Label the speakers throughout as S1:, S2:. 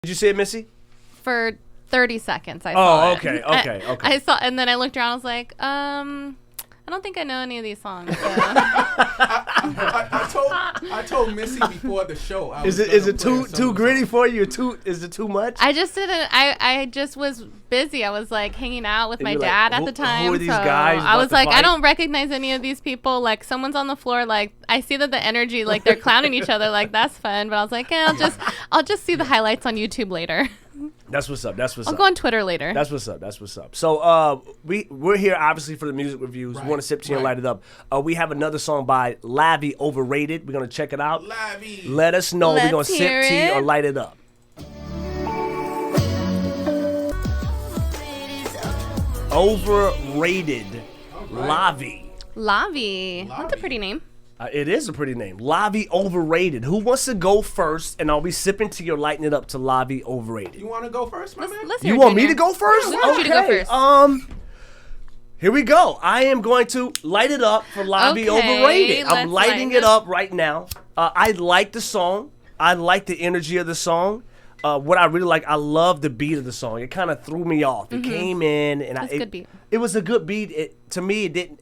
S1: Did you see it, Missy?
S2: For 30 seconds, I saw
S1: it. Oh, okay.
S2: I saw, and then I looked around. I was like, I don't think I know any of these songs. So.
S3: I told Missy before the show.
S1: Is it too gritty for you? Is it too much?
S2: I just didn't. I just was busy. I was like hanging out with my dad at the time.
S1: Who are these guys?
S2: I was like, I don't recognize any of these people. Like, someone's on the floor. Like, I see that the energy, like they're clowning each other. Like, that's fun. But I was like, yeah, I'll just see the highlights on YouTube later.
S1: That's what's up.
S2: I'll go on Twitter later.
S1: That's what's up. So we're here obviously for the music reviews. We want to sip tea and light it up. We have another song by Lavi, Overrated. We're gonna check it out.
S3: Lavi.
S1: Let us know. We're gonna sip tea or light it up. Overrated. Lavi.
S2: Lavi. That's a pretty name.
S1: It is a pretty name. Lavi, Overrated. Who wants to go first? And I'll be sipping tea or lighting it up to Lavi, Overrated.
S3: You want to go first, my man?
S1: You want me to go first?
S2: We want you to go first.
S1: Here we go. I am going to light it up for Lavi, Overrated. I'm lighting it up right now. I like the song. I like the energy of the song. What I really like, I love the beat of the song. It kind of threw me off. It came in, and
S2: That's a good beat.
S1: It was a good beat. To me, it didn't.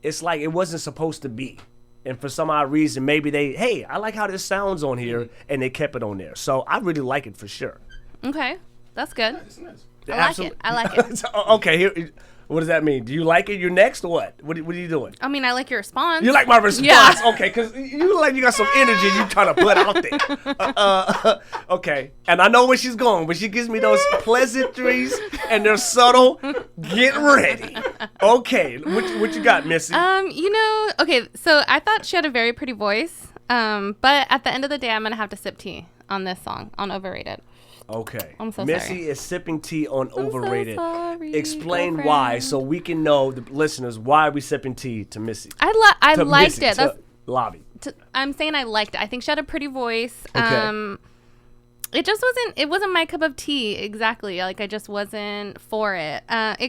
S1: It's like it wasn't supposed to be. And for some odd reason, maybe hey, I like how this sounds on here, and they kept it on there. So I really like it for sure.
S2: Okay, that's good.
S3: Nice.
S2: I like it.
S1: Okay, here. What does that mean? Do you like it? You're next or what? What are you doing?
S2: I mean, I like your response.
S1: You like my response?
S2: Yeah.
S1: Okay, because you look like you got some energy you trying to put out there. Okay, and I know where she's going. When she gives me those pleasantries and they're subtle, get ready. Okay, what you got, Missy?
S2: Okay, so I thought she had a very pretty voice, but at the end of the day, I'm going to have to sip tea on this song, on Overrated.
S1: Okay.
S2: I'm so
S1: Missy
S2: sorry.
S1: is sipping tea on Overrated.
S2: So sorry,
S1: Explain
S2: girlfriend.
S1: why, so we can know, the listeners, why are we sipping tea to Missy?
S2: I liked it.
S1: That's Lavi.
S2: I'm saying I liked it. I think she had a pretty voice.
S1: Okay.
S2: It wasn't my cup of tea exactly. Like, I just wasn't for it.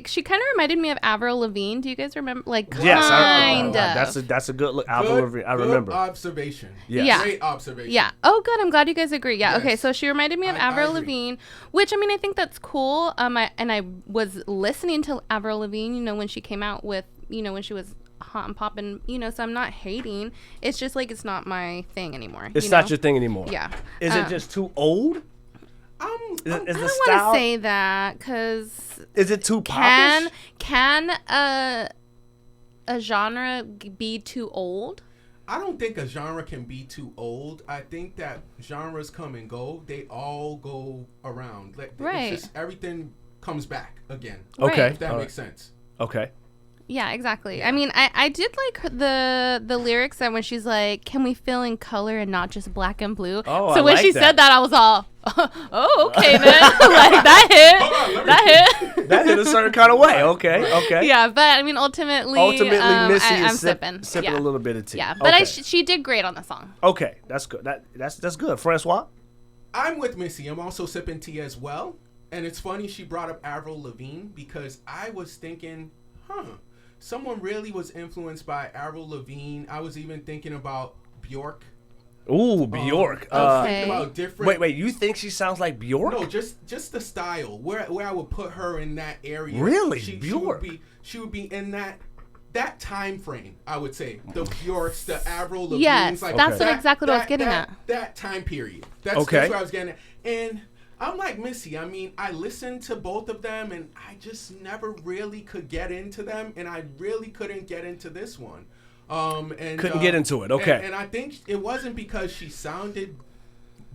S2: She kind of reminded me of Avril Lavigne. Do you guys remember? Like,
S1: yes,
S2: kind of.
S1: That's a good look. Avril Lavigne, I remember.
S3: Good observation.
S1: Yes.
S2: Yeah.
S3: Great observation.
S2: Yeah. Oh, good. I'm glad you guys agree. Yeah.
S3: Yes.
S2: Okay. So she reminded me of Avril Lavigne, which, I mean, I think that's cool. I was listening to Avril Lavigne, when she came out with, when she was hot and popping, so I'm not hating. It's just like, it's not my thing anymore.
S1: It's not your thing anymore.
S2: Yeah.
S1: Is it just too old?
S2: I don't want to say that, because
S1: is it too popish?
S2: Can a genre be too old?
S3: I don't think a genre can be too old. I think that genres come and go. They all go around.
S2: Right.
S3: It's just everything comes back again.
S1: Okay.
S3: If that makes sense.
S1: Okay.
S2: Yeah, exactly. I mean, I did like the lyrics that when she's like, "Can we feel in color and not just black and blue?"
S1: Oh,
S2: so when
S1: like
S2: she
S1: that.
S2: said that, I was all, "Oh, okay then." Like that hit.
S1: That hit a certain kind of way. Okay.
S2: Yeah, but I mean, ultimately,
S1: Missy
S2: I'm
S1: is
S2: sipping
S1: a little bit of tea.
S2: Yeah, but
S1: okay.
S2: she did great on the song.
S1: Okay, that's good. That's good. Francois?
S3: I'm with Missy. I'm also sipping tea as well. And it's funny she brought up Avril Lavigne, because I was thinking, someone really was influenced by Avril Lavigne. I was even thinking about Bjork.
S1: Ooh, Bjork.
S3: I was thinking about different.
S1: Wait, you think she sounds like Bjork?
S3: No, just the style. Where I would put her in that area.
S1: Really,
S3: Bjork.
S1: Bjork.
S3: She would be in that time frame. I would say the Bjorks, the Avril Lavignes.
S2: Yes,
S3: like
S2: that's exactly what I was getting at.
S3: That time period. That's what I was getting at. And I'm like Missy. I mean, I listened to both of them, and I just never really could get into them, and I really couldn't get into this one.
S1: Couldn't get into it. Okay.
S3: And I think it wasn't because she sounded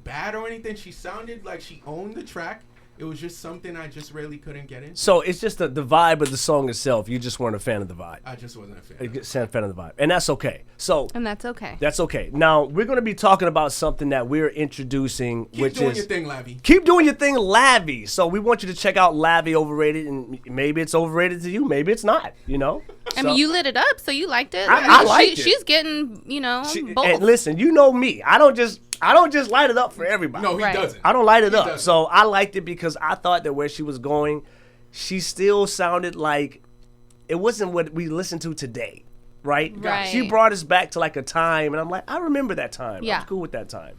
S3: bad or anything. She sounded like she owned the track. It was just something I just really couldn't get into.
S1: So it's just the vibe of the song itself. You just weren't a fan of the vibe.
S3: I just wasn't a fan.
S1: A fan of the vibe, and that's okay.
S2: And that's okay.
S1: That's okay. Now we're going to be talking about something that we're introducing,
S3: Keep doing your thing, Lavi.
S1: Keep doing your thing, Lavi. So we want you to check out Lavi, Overrated, and maybe it's overrated to you, maybe it's not.
S2: I mean, you lit it up, so you liked it.
S1: I liked it.
S2: She's getting, both.
S1: And listen, you know me. I don't just light it up for everybody.
S3: No, he doesn't.
S1: I don't light it up.
S3: Doesn't.
S1: So I liked it because I thought that where she was going, she still sounded like it wasn't what we listen to today, right?
S2: Right.
S1: She brought us back to like a time, and I'm like, I remember that time.
S2: Yeah.
S1: I was cool with that time.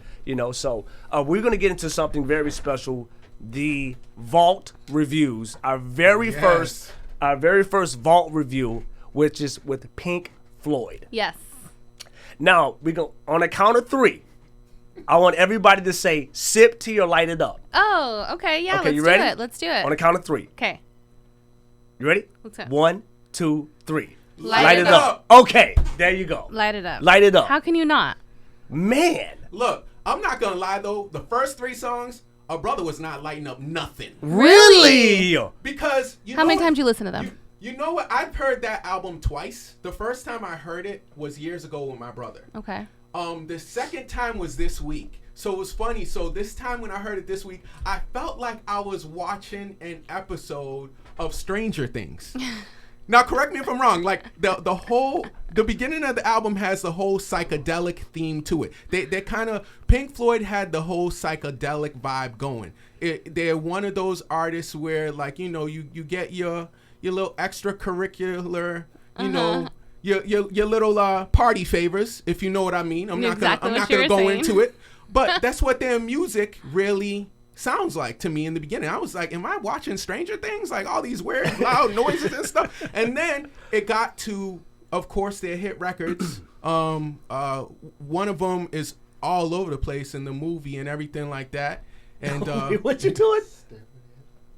S1: So we're going to get into something very special, the Vault reviews, our very first Vault review, which is with Pink Floyd.
S2: Yes.
S1: Now, we go on a count of 3. I want everybody to say sip tea or light it up.
S2: Oh, okay. Yeah,
S1: okay, you ready?
S2: Let's do it.
S1: On a count of 3.
S2: Okay.
S1: You ready?
S2: Let's go.
S1: 1, 2, 3.
S2: Light it up.
S1: Okay, there you go.
S2: Light it up.
S1: Light it up.
S2: How can you not?
S1: Man.
S3: Look, I'm not gonna lie though. The first 3 songs, a brother was not lighting up nothing.
S1: Really?
S3: Because
S2: How many times you listen to them?
S3: You know what? I've heard that album twice. The first time I heard it was years ago with my brother.
S2: Okay.
S3: The second time was this week. So it was funny. So this time when I heard it this week, I felt like I was watching an episode of Stranger Things. Now, correct me if I'm wrong. Like the beginning of the album has the whole psychedelic theme to it. They kind of Pink Floyd had the whole psychedelic vibe going. They're one of those artists where you get your little extracurricular, your little party favors, if you know what I mean. I'm not gonna go into it, but that's what their music really sounds like to me in the beginning. I was like, am I watching Stranger Things? Like all these weird loud noises and stuff. And then it got to, of course, their hit records. One of them is all over the place in the movie and everything like that. And
S1: what you doing?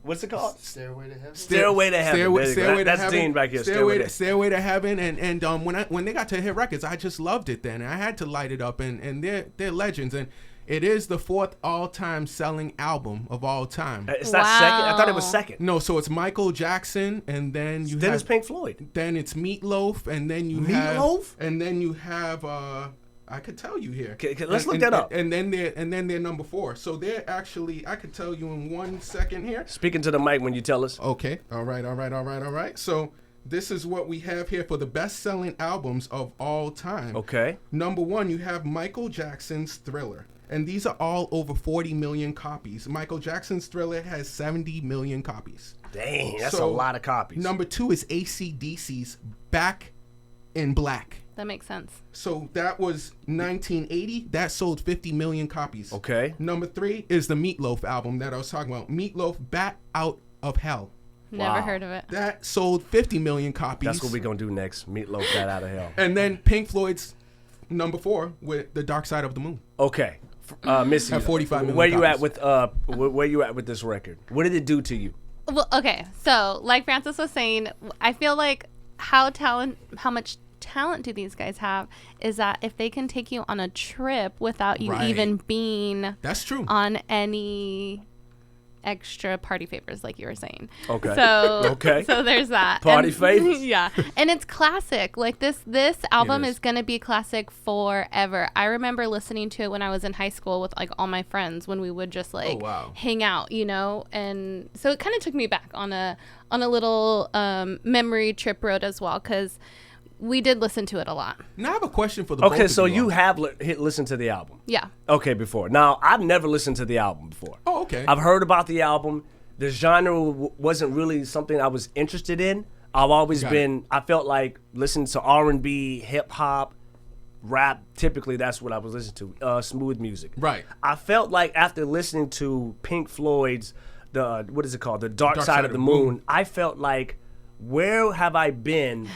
S1: What's it called?
S4: Stairway to Heaven.
S1: Stairway to Heaven.
S3: Stairway to
S1: That's
S3: Heaven.
S1: Dean back here.
S3: Stairway to Heaven. And when they got to hit records, I just loved it then. I had to light it up, and they're legends. And it is the 4th all-time selling album of all time.
S1: It's not second? I thought it was second.
S3: No, so it's Michael Jackson, and then
S1: it's Pink Floyd.
S3: Then it's Meatloaf, and then you have I could tell you here.
S1: Okay, let's look that up.
S3: And then they're number 4. So they're actually, I could tell you in 1 second here.
S1: Speaking to the mic when you tell us.
S3: Okay. All right. So this is what we have here for the best-selling albums of all time.
S1: Okay.
S3: Number 1, you have Michael Jackson's Thriller. And these are all over 40 million copies. Michael Jackson's Thriller has 70 million copies.
S1: Dang, that's a lot of copies.
S3: Number 2 is AC/DC's Back in Black.
S2: That makes sense.
S3: So that was 1980. That sold 50 million copies.
S1: Okay.
S3: Number 3 is the Meatloaf album that I was talking about. Meatloaf, Bat Out of Hell.
S2: Never heard of it.
S3: That sold 50 million copies.
S1: That's what we're going to do next. Meatloaf, Bat Out of Hell.
S3: And then Pink Floyd's number 4 with The Dark Side of the Moon.
S1: Okay. Missy,
S3: at 45 million
S1: where you
S3: copies.
S1: at with where you at with this record? What did it do to you?
S2: Well, okay. So, like Francis was saying, I feel like how much talent do these guys have is that if they can take you on a trip without you even being
S3: that's true
S2: on any extra party favors, like you were saying.
S1: Okay.
S2: So there's that
S1: party favors.
S2: Yeah, and it's classic. Like this album is gonna be classic forever. I remember listening to it when I was in high school with like all my friends when we would just like hang out, and so it kind of took me back on a little memory trip road as well, because we did listen to it a lot.
S3: Now I have a question for the both of you.
S1: Okay, so you have listened to the album.
S2: Yeah.
S1: Okay, before. Now, I've never listened to the album before.
S3: Oh, okay.
S1: I've heard about the album. The genre wasn't really something I was interested in. I've always I felt like listening to R&B, hip-hop, rap. Typically, that's what I was listening to, smooth music.
S3: Right.
S1: I felt like after listening to Pink Floyd's, The Dark Side of the Moon, I felt like, where have I been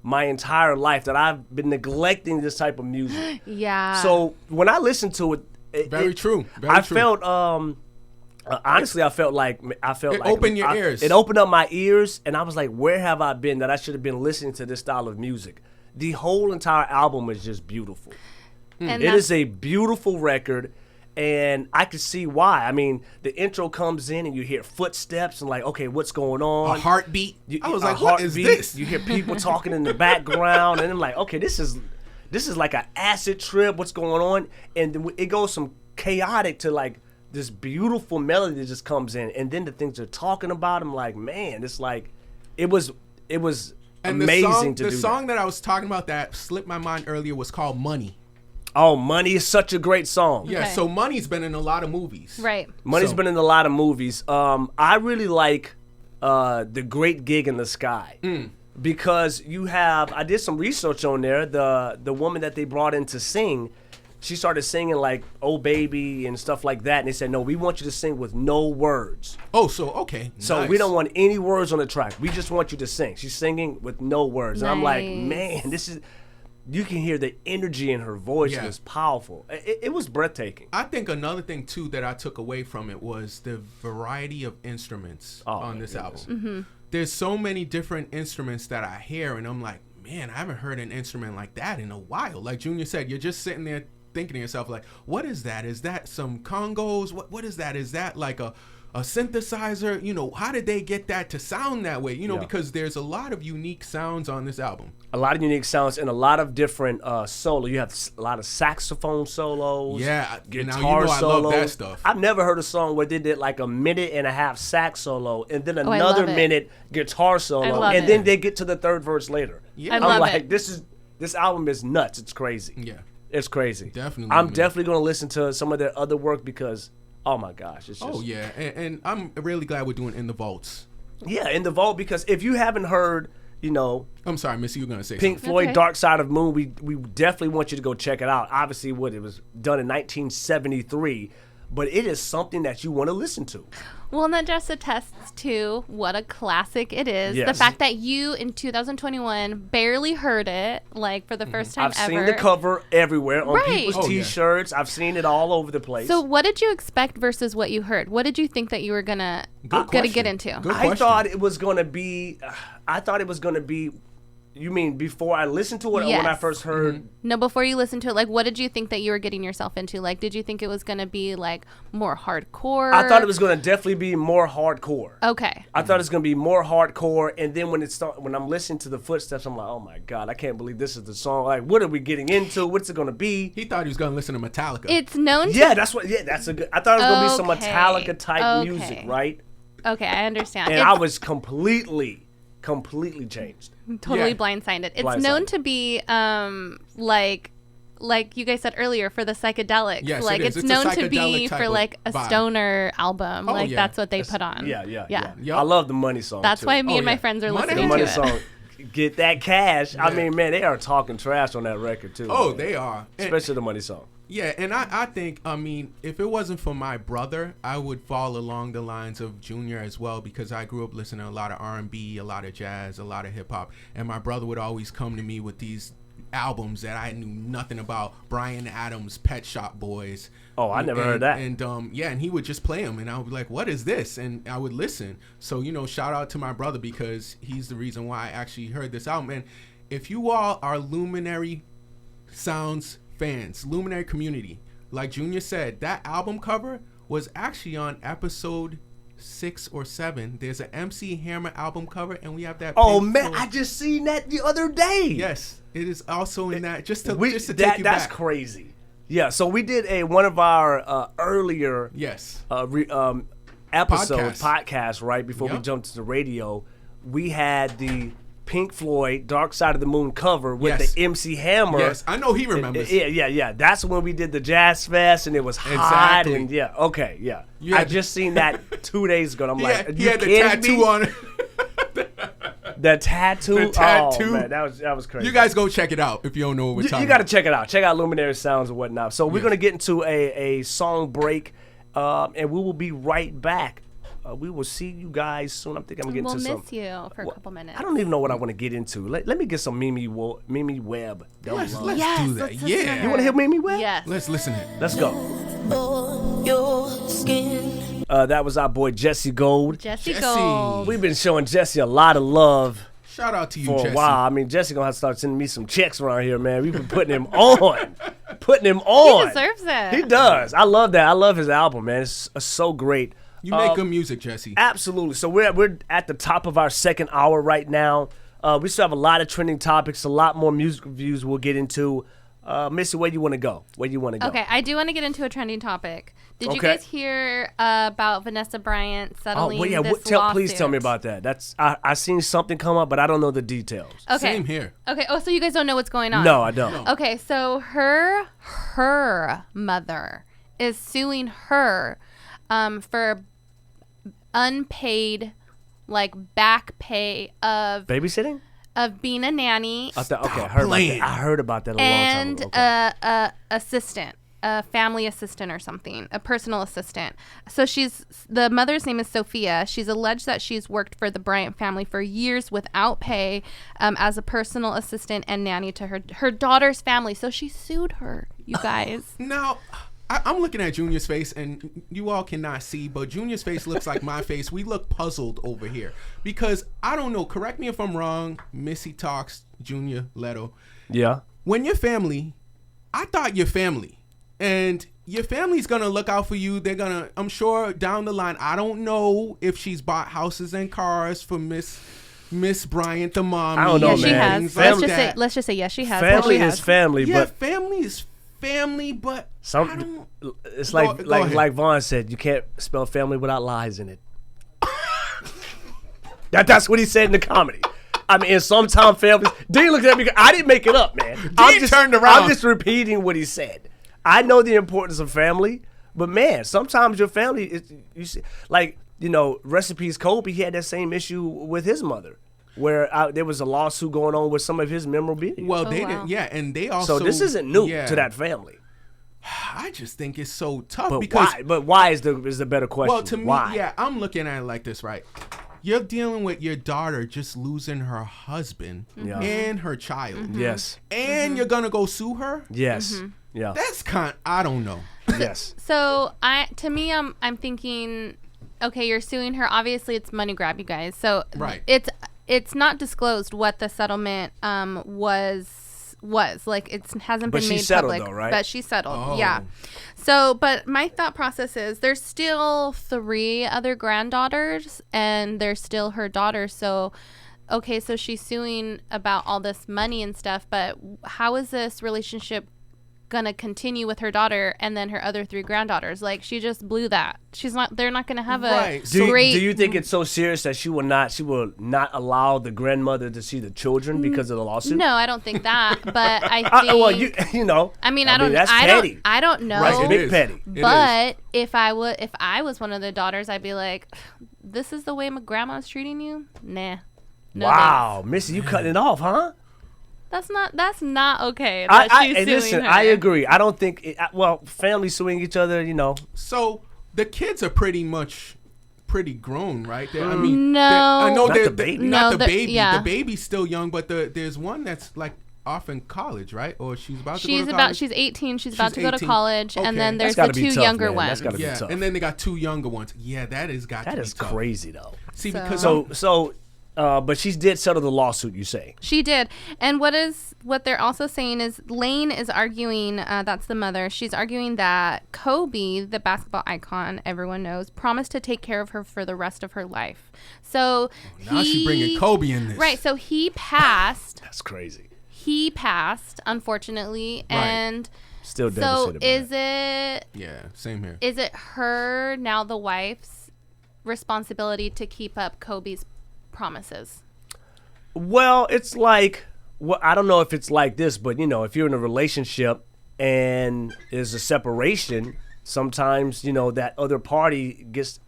S1: my entire life that I've been neglecting this type of music?
S2: Yeah.
S1: So when I listened to it,
S3: very true.
S1: I felt honestly, I felt like it
S3: opened your ears.
S1: It opened up my ears, and I was like, where have I been that I should have been listening to this style of music? The whole entire album is just beautiful. It is a beautiful record. And I could see why. I mean, the intro comes in and you hear footsteps and like, okay, what's going on?
S3: A heartbeat. I was like, what is this?
S1: You hear people talking in the background, and I'm like, okay, this is like an acid trip. What's going on? And then it goes from chaotic to like this beautiful melody that just comes in, and then the things they're talking about, I'm like, man, it's like it was
S3: and
S1: amazing to do.
S3: The song that I was talking about that slipped my mind earlier was called Money.
S1: Oh, Money is such a great song.
S3: Yeah, so Money's been in a lot of movies.
S2: Right.
S1: Money's been in a lot of movies. I really like The Great Gig in the Sky. Because I did some research on there. The woman that they brought in to sing, she started singing like "Oh Baby" and stuff like that, and they said, "No, we want you to sing with no words."
S3: Oh, so okay.
S1: So
S3: nice.
S1: we don't want any words on the track. We just want you to sing. She's singing with no words, and I'm like, man, this is. You can hear the energy in her voice, and it's powerful. It was breathtaking.
S3: I think another thing too that I took away from it was the variety of instruments on this album.
S2: Mm-hmm.
S3: There's so many different instruments that I hear, and I'm like, man, I haven't heard an instrument like that in a while. Like Junior said, you're just sitting there thinking to yourself, like, what is that? Is that some congos? What is that? Is that like a synthesizer? You know, how did they get that to sound that way? You know, because there's a lot of unique sounds on this album.
S1: A lot of unique sounds and a lot of different solo. You have a lot of saxophone solos.
S3: Yeah,
S1: guitar solos.
S3: I love that stuff.
S1: I've never heard a song where they did like a 1.5-minute sax solo and then another minute guitar solo, and then they get to the third verse later.
S3: Yeah,
S1: I'm like, this album is nuts. It's crazy.
S3: Yeah,
S1: it's crazy.
S3: Definitely.
S1: I'm definitely going to listen to some of their other work because, oh my gosh, it's just.
S3: Oh yeah, and I'm really glad we're doing In the Vaults.
S1: Yeah, In the Vault, because if you haven't heard, you know,
S3: I'm sorry, Missy, you were gonna say
S1: Pink
S3: something.
S1: Floyd, Dark Side of the Moon. We definitely want you to go check it out. Obviously, it was done in 1973, but it is something that you want to listen to.
S2: Well, and that just attests to what a classic it is.
S1: Yes.
S2: The fact that you, in 2021, barely heard it, like, for the first time
S1: I've
S2: ever.
S1: seen the cover everywhere on people's
S3: Oh, yeah.
S1: T-shirts. I've seen it all over the place.
S2: So what did you expect versus what you heard? What did you think that you were gonna get into?
S3: Good
S1: I
S3: question.
S1: thought it was going to be. You mean before I listened to it, or when I
S2: Yes.
S1: first heard?
S2: No, before you listened to it, like, what did you think that you were getting yourself into? Like, did you think it was gonna be like more hardcore?
S1: I thought it was going to definitely be more hardcore.
S2: Okay.
S1: I thought it was going to be more hardcore, and then when I'm listening to the footsteps, I'm like, oh my god, I can't believe this is the song. Like, what are we getting into? What's it going to be?
S3: He thought he was gonna listen to Metallica.
S2: It's known to.
S1: Yeah, that's a good. I thought it was going to be some
S2: Okay.
S1: Metallica type
S2: Okay.
S1: music, right?
S2: Okay, I understand.
S1: And I was completely changed.
S2: Totally
S3: Yeah.
S2: blindsided. It's
S1: Blindsided.
S2: known to be like you guys said earlier, for the psychedelics.
S3: Yes,
S2: like
S3: it is.
S2: it's
S3: It's a
S2: known to
S3: psychedelic
S2: be
S3: type
S2: for
S3: of
S2: like a
S3: vibe.
S2: stoner album.
S3: Oh,
S2: Like
S3: yeah.
S2: that's what they put on.
S1: Yeah.
S3: Yep.
S1: I love the Money song.
S2: That's
S1: too.
S2: why me
S3: Oh,
S2: and my
S3: yeah.
S2: friends are
S3: Money-
S1: the
S2: listening
S1: Money
S2: to it.
S1: song. Get that cash. I
S3: Yeah.
S1: mean, man, they are talking trash on that record too.
S3: Oh,
S1: man.
S3: they are.
S1: Especially the Money song.
S3: Yeah, and I think, I mean, if it wasn't for my brother, I would fall along the lines of Junior as well, because I grew up listening to a lot of R&B, a lot of jazz, a lot of hip-hop, and my brother would always come to me with these albums that I knew nothing about. Bryan Adams, Pet Shop Boys.
S1: Oh, I never heard that.
S3: And and he would just play them, and I would be like, what is this? And I would listen. So, you know, shout out to my brother, because he's the reason why I actually heard this album. And if you all are Luminary Sounds fans, Luminary community, like Junior said, that album cover was actually on episode 6 or 7. There's an MC Hammer album cover, and we have that.
S1: Oh
S3: Pink
S1: man,
S3: Floyd-
S1: I just seen that the other day.
S3: Yes, it is also in that. Just to take you
S1: That's
S3: back.
S1: crazy. Yeah, so we did one of our earlier
S3: Yes.
S1: podcast right before we
S3: Yep.
S1: jumped to the radio. We had the Pink Floyd Dark Side of the Moon cover with
S3: Yes.
S1: the MC Hammer.
S3: Yes, I know he remembers.
S1: Yeah. That's when we did the Jazz Fest, and it was hot.
S3: Exactly.
S1: And yeah, okay, yeah.
S3: You
S1: I
S3: had-
S1: just seen that 2 days ago. And I'm like,
S3: He
S1: you
S3: had the
S1: kidding
S3: tattoo
S1: me?
S3: on it.
S1: The tattoo.
S3: The tattoo.
S1: Oh, man, that was crazy.
S3: You guys go check it out if you don't know what we're talking
S1: You got to
S3: about.
S1: check it out. Check out Luminary Sounds and whatnot. So we're
S3: Yes.
S1: going to get into a song break, and we will be right back. We will see you guys soon. I'm thinking I'm getting
S2: We'll
S1: to some.
S2: miss you for a couple minutes.
S1: I don't even know what I want to get into. Let me get some Mimi Webb.
S3: Let's
S1: Love.
S3: do
S2: Yes,
S3: that.
S2: let's listen
S3: Yeah.
S2: to her.
S1: You want to hear Mimi Webb?
S2: Yes.
S3: Let's listen to it.
S1: Let's go.
S4: Your skin.
S1: That was our boy Jesse Gold.
S2: Jesse
S3: Jesse.
S2: Gold.
S1: We've been showing Jesse a lot of love
S3: Shout out to you,
S1: for
S3: Jesse.
S1: a while. I mean, Jesse gonna have to start sending me some checks around here, man. We've been putting him on. Putting him on.
S2: He deserves it.
S1: He does. I love that. I love his album, man. It's so great.
S3: You make good music, Jesse.
S1: Absolutely. So we're at the top of our second hour right now. We still have a lot of trending topics, a lot more music reviews we'll get into. Missy, where do you want to go?
S2: Okay, I do want to get into a trending topic. Did you
S1: Okay.
S2: guys hear about Vanessa Bryant settling
S1: well, yeah.
S2: this
S1: Please tell me
S2: lawsuit?
S1: about that. That's I seen something come up, but I don't know the details.
S2: Okay.
S3: Same here.
S2: Okay. Oh, so you guys don't know what's going on?
S1: No, I don't.
S2: Okay, so her mother is suing her for unpaid, like, back pay of
S1: Babysitting?
S2: of being a nanny.
S1: I heard about that a long time ago.
S2: And assistant. A family assistant or something, a personal assistant. So the mother's name is Sophia. She's alleged that she's worked for the Bryant family for years without pay as a personal assistant and nanny to her daughter's family. So she sued her, you guys.
S3: Now, I'm looking at Junior's face, and you all cannot see, but Junior's face looks like my face. We look puzzled over here because I don't know. Correct me if I'm wrong. Missy Talks, Junior, Leto.
S1: Yeah.
S3: When you're family, I thought you're family. And your family's going to look out for you. They're going to, I'm sure down the line, I don't know if she's bought houses and cars for Miss Bryant, the mom.
S1: I don't know, man.
S2: She has. Let's just say yes, she has.
S1: Family is family,
S3: yeah,
S1: but
S3: family is family, but
S1: it's like Vaughn said, you can't spell family without lies in it. That's what he said in the comedy. I mean, in some families, Dean looked at me. I didn't make it up, man.
S3: Turned around.
S1: I'm just repeating what he said. I know the importance of family, but man, sometimes your family is, you see, like, recipes Kobe, he had that same issue with his mother, where there was a lawsuit going on with some of his memorabilia.
S3: Well, didn't, and they also.
S1: So this isn't new to that family.
S3: I just think it's so tough
S1: But why is the better question?
S3: Well, to me, I'm looking at it like this, right? You're dealing with your daughter just losing her husband and her child.
S1: Mm-hmm. Yes.
S3: And you're gonna go sue her?
S1: Yes.
S2: Mm-hmm.
S1: Yeah.
S3: That's I don't know.
S1: Yes.
S2: So to me, I'm thinking, okay, you're suing her. Obviously, it's money grab, you guys. So
S3: right.
S2: It's not disclosed what the settlement was. Like, it hasn't been made public.
S1: Though, right?
S2: But she settled.
S3: Oh.
S2: Yeah. So, but my thought process is there's still 3 other granddaughters and there's still her daughter. So, okay, so she's suing about all this money and stuff, but how is this relationship gonna continue with her daughter and then her other 3 granddaughters? Like, she just blew that. They're not gonna have a great.
S1: Do you think it's so serious that she will not allow the grandmother to see the children because of the lawsuit?
S2: No, I don't think that. But I think.
S1: Well, you know.
S2: I mean,
S1: that's petty.
S2: I don't know.
S1: Right, it's big petty.
S2: But if I was one of the daughters, I'd be like, this is the way my grandma's treating you? Nah. No
S1: wow,
S2: thanks.
S1: Missy, you cutting it off, huh?
S2: That's not okay.
S1: Listen, I agree. I don't think family suing each other,
S3: So the kids are pretty grown, right? I mean,
S2: no,
S3: I know
S1: not the baby.
S3: Not the baby.
S2: Yeah.
S3: The baby's still young, but there's one that's like off in college, right? Or she's about to go to college.
S2: She's 18. She's about to go to college,
S3: okay.
S2: and then there's
S1: the
S2: 2 younger ones.
S1: That's gotta be tough.
S3: And then they got 2 younger ones. Yeah, that is got to be tough.
S1: That is crazy, though.
S3: See, because
S1: but she did settle the lawsuit, you say?
S2: She did. And what they're also saying is Lane is arguing, that's the mother, she's arguing that Kobe, the basketball icon everyone knows, promised to take care of her for the rest of her life. So
S3: now she's bringing Kobe in this.
S2: Right, so he passed.
S1: That's crazy.
S2: He passed, unfortunately,
S3: right.
S2: And
S1: still devastated.
S2: So is it?
S3: Yeah, same here.
S2: Is it her, now the wife's, responsibility to keep up Kobe's promises?
S1: Well, it's like, I don't know if it's like this, but if you're in a relationship and there's a separation, sometimes that other party gets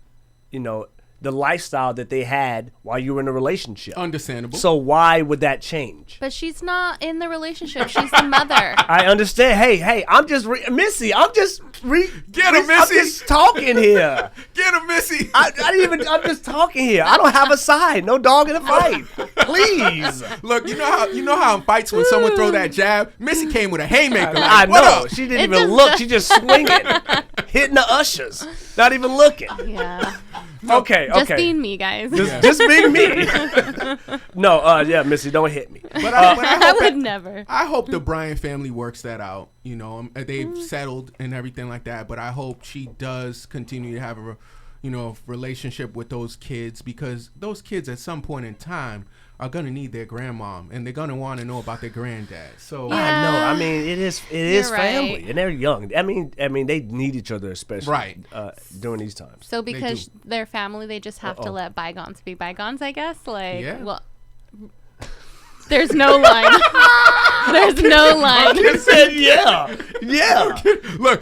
S1: the lifestyle that they had while you were in a relationship.
S3: Understandable.
S1: So why would that change?
S2: But she's not in the relationship. She's the mother.
S1: I understand. Hey, I'm just Missy.
S3: Get her, Missy.
S1: I'm just talking here.
S3: Get her, Missy.
S1: I'm just talking here. I don't have a side. No dog in the fight. Please.
S3: Look, you know how in fights when someone throw that jab, Missy came with a haymaker.
S1: I
S3: what
S1: know.
S3: Up?
S1: She didn't even look. She just swinging, hitting the ushers, not even looking.
S2: Yeah.
S1: Okay.
S2: Just being me, guys.
S1: Just being me. No, Missy, don't hit me.
S3: But I
S2: would never.
S3: I hope the Bryant family works that out. They've settled and everything like that. But I hope she does continue to have a, relationship with those kids, because those kids at some point in time are gonna need their grandmom, and they're gonna want to know about their granddad. So
S2: yeah.
S1: I know. I mean, it is family,
S2: right.
S1: and they're young. I mean, they need each other, especially
S3: right
S1: during these times.
S2: So because they're family, they just have to let bygones be bygones, I guess. Like,
S3: yeah.
S2: Well, There's no line. There's no line.
S1: I said yeah.
S3: Look.